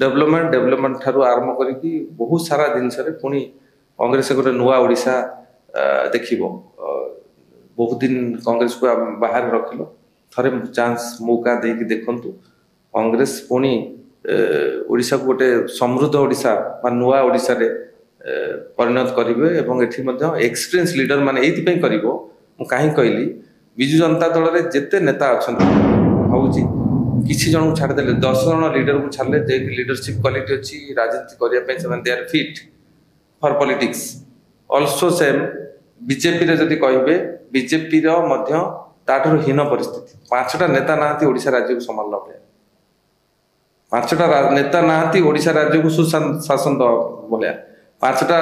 डेवलपमेंट ठारू आरंभ करके बहुत सारा जिनस पुणी कांग्रेस गोटे नुआ ओडिशा देखिबो बहुत दिन कांग्रेस को बाहर रखिलो थरे चांस मौका देकी देखंतु कांग्रेस पुणी ओडिशा को गोटे समृद्ध ओडिशा बा नुआ ओडिशा रे परिणत करिवे एवं एठी मध्ये एक्सपीरियंस लीडर माने एथि पई करिवो मु काहे कहली बिजु जनता दल रे जेते नेता अछन भाउजी किछि जण छाड़ देले 10 जण लीडर को छाड़ले जे लीडरशिप क्वालिटी अछि राजनीति करिया पई से they are fit for politics also same BJP रे जदि कहिबे बीजेपी रो मध्य ताठर हीन परिस्थिति 5टा नेता नाहती ओडिशा राज्य को संभालला पे 5टा नेता नाहती ओडिशा राज्य को सुशासन द बोलिया 5टा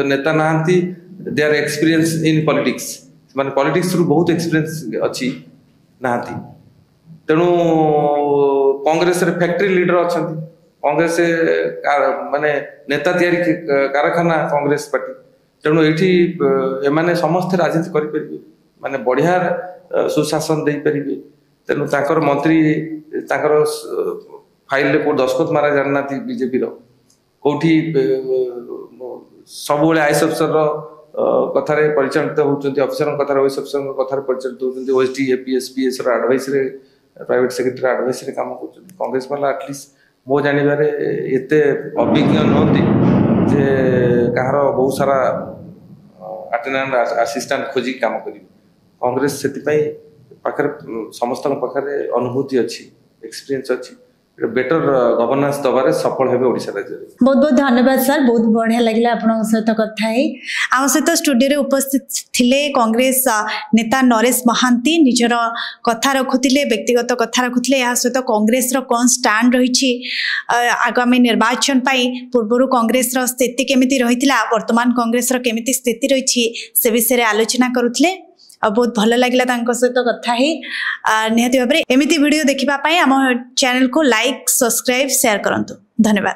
नेता नाहती they are experience in politics माने पॉलिटिक्स रु बहुत एक्सपीरियंस अछि नाहती तेनु कांग्रेस रे फैक्ट्री लीडर अछंती कांग्रेस माने नेता तैयारी कारखाना कांग्रेस पार्टी तेणु ये माने समस्त राजनीति करें माने बढ़िया सुशासन दे पारे तेणु ताकर मंत्री ताकर फाइल को दस्खत मारा जाना बीजेपी कौटी सब आईएएस अफसर कथार परिचालित होती अफिसर कथार ओएस अफिसर कथार परिचालित होती OSD APS PS advice private secretary advice काम कर कांग्रेस वाला एटलिस्ट मो जानवर एत अभिज्ञ नुहति जे कहार बहुत सारा अटेंडेंट असिस्टेंट खोजी काम कर कांग्रेस से पाखरे समस्त पाखे अनुभूति अच्छी एक्सपीरियंस अच्छी बेटर गवर्नेंस दबारे सफल हेबे ओडिशा राज्य बहुत बहुत धन्यवाद सर बहुत बढ़िया लगिला आपन सहित कथा है आम सहित स्टूडियो रे उपस्थित थिले कांग्रेस नेता नरेश महांती निजर कथा रखुथिले व्यक्तिगत कथा रखुथिले या सहित कांग्रेस रो कोन स्टैंड रहिछि आगामी निर्वाचन पई पूर्वरु कांग्रेस रो स्थिति केमिति रहितिला वर्तमान कांग्रेस रो केमिति स्थिति रहिछि से विषय रे आलोचना करुथिले बहुत भल लगे सहित कथा ही निहाती भाव में एमती वीडियो देखा आम चैनल को लाइक सब्सक्राइब शेयर करंतु धन्यवाद।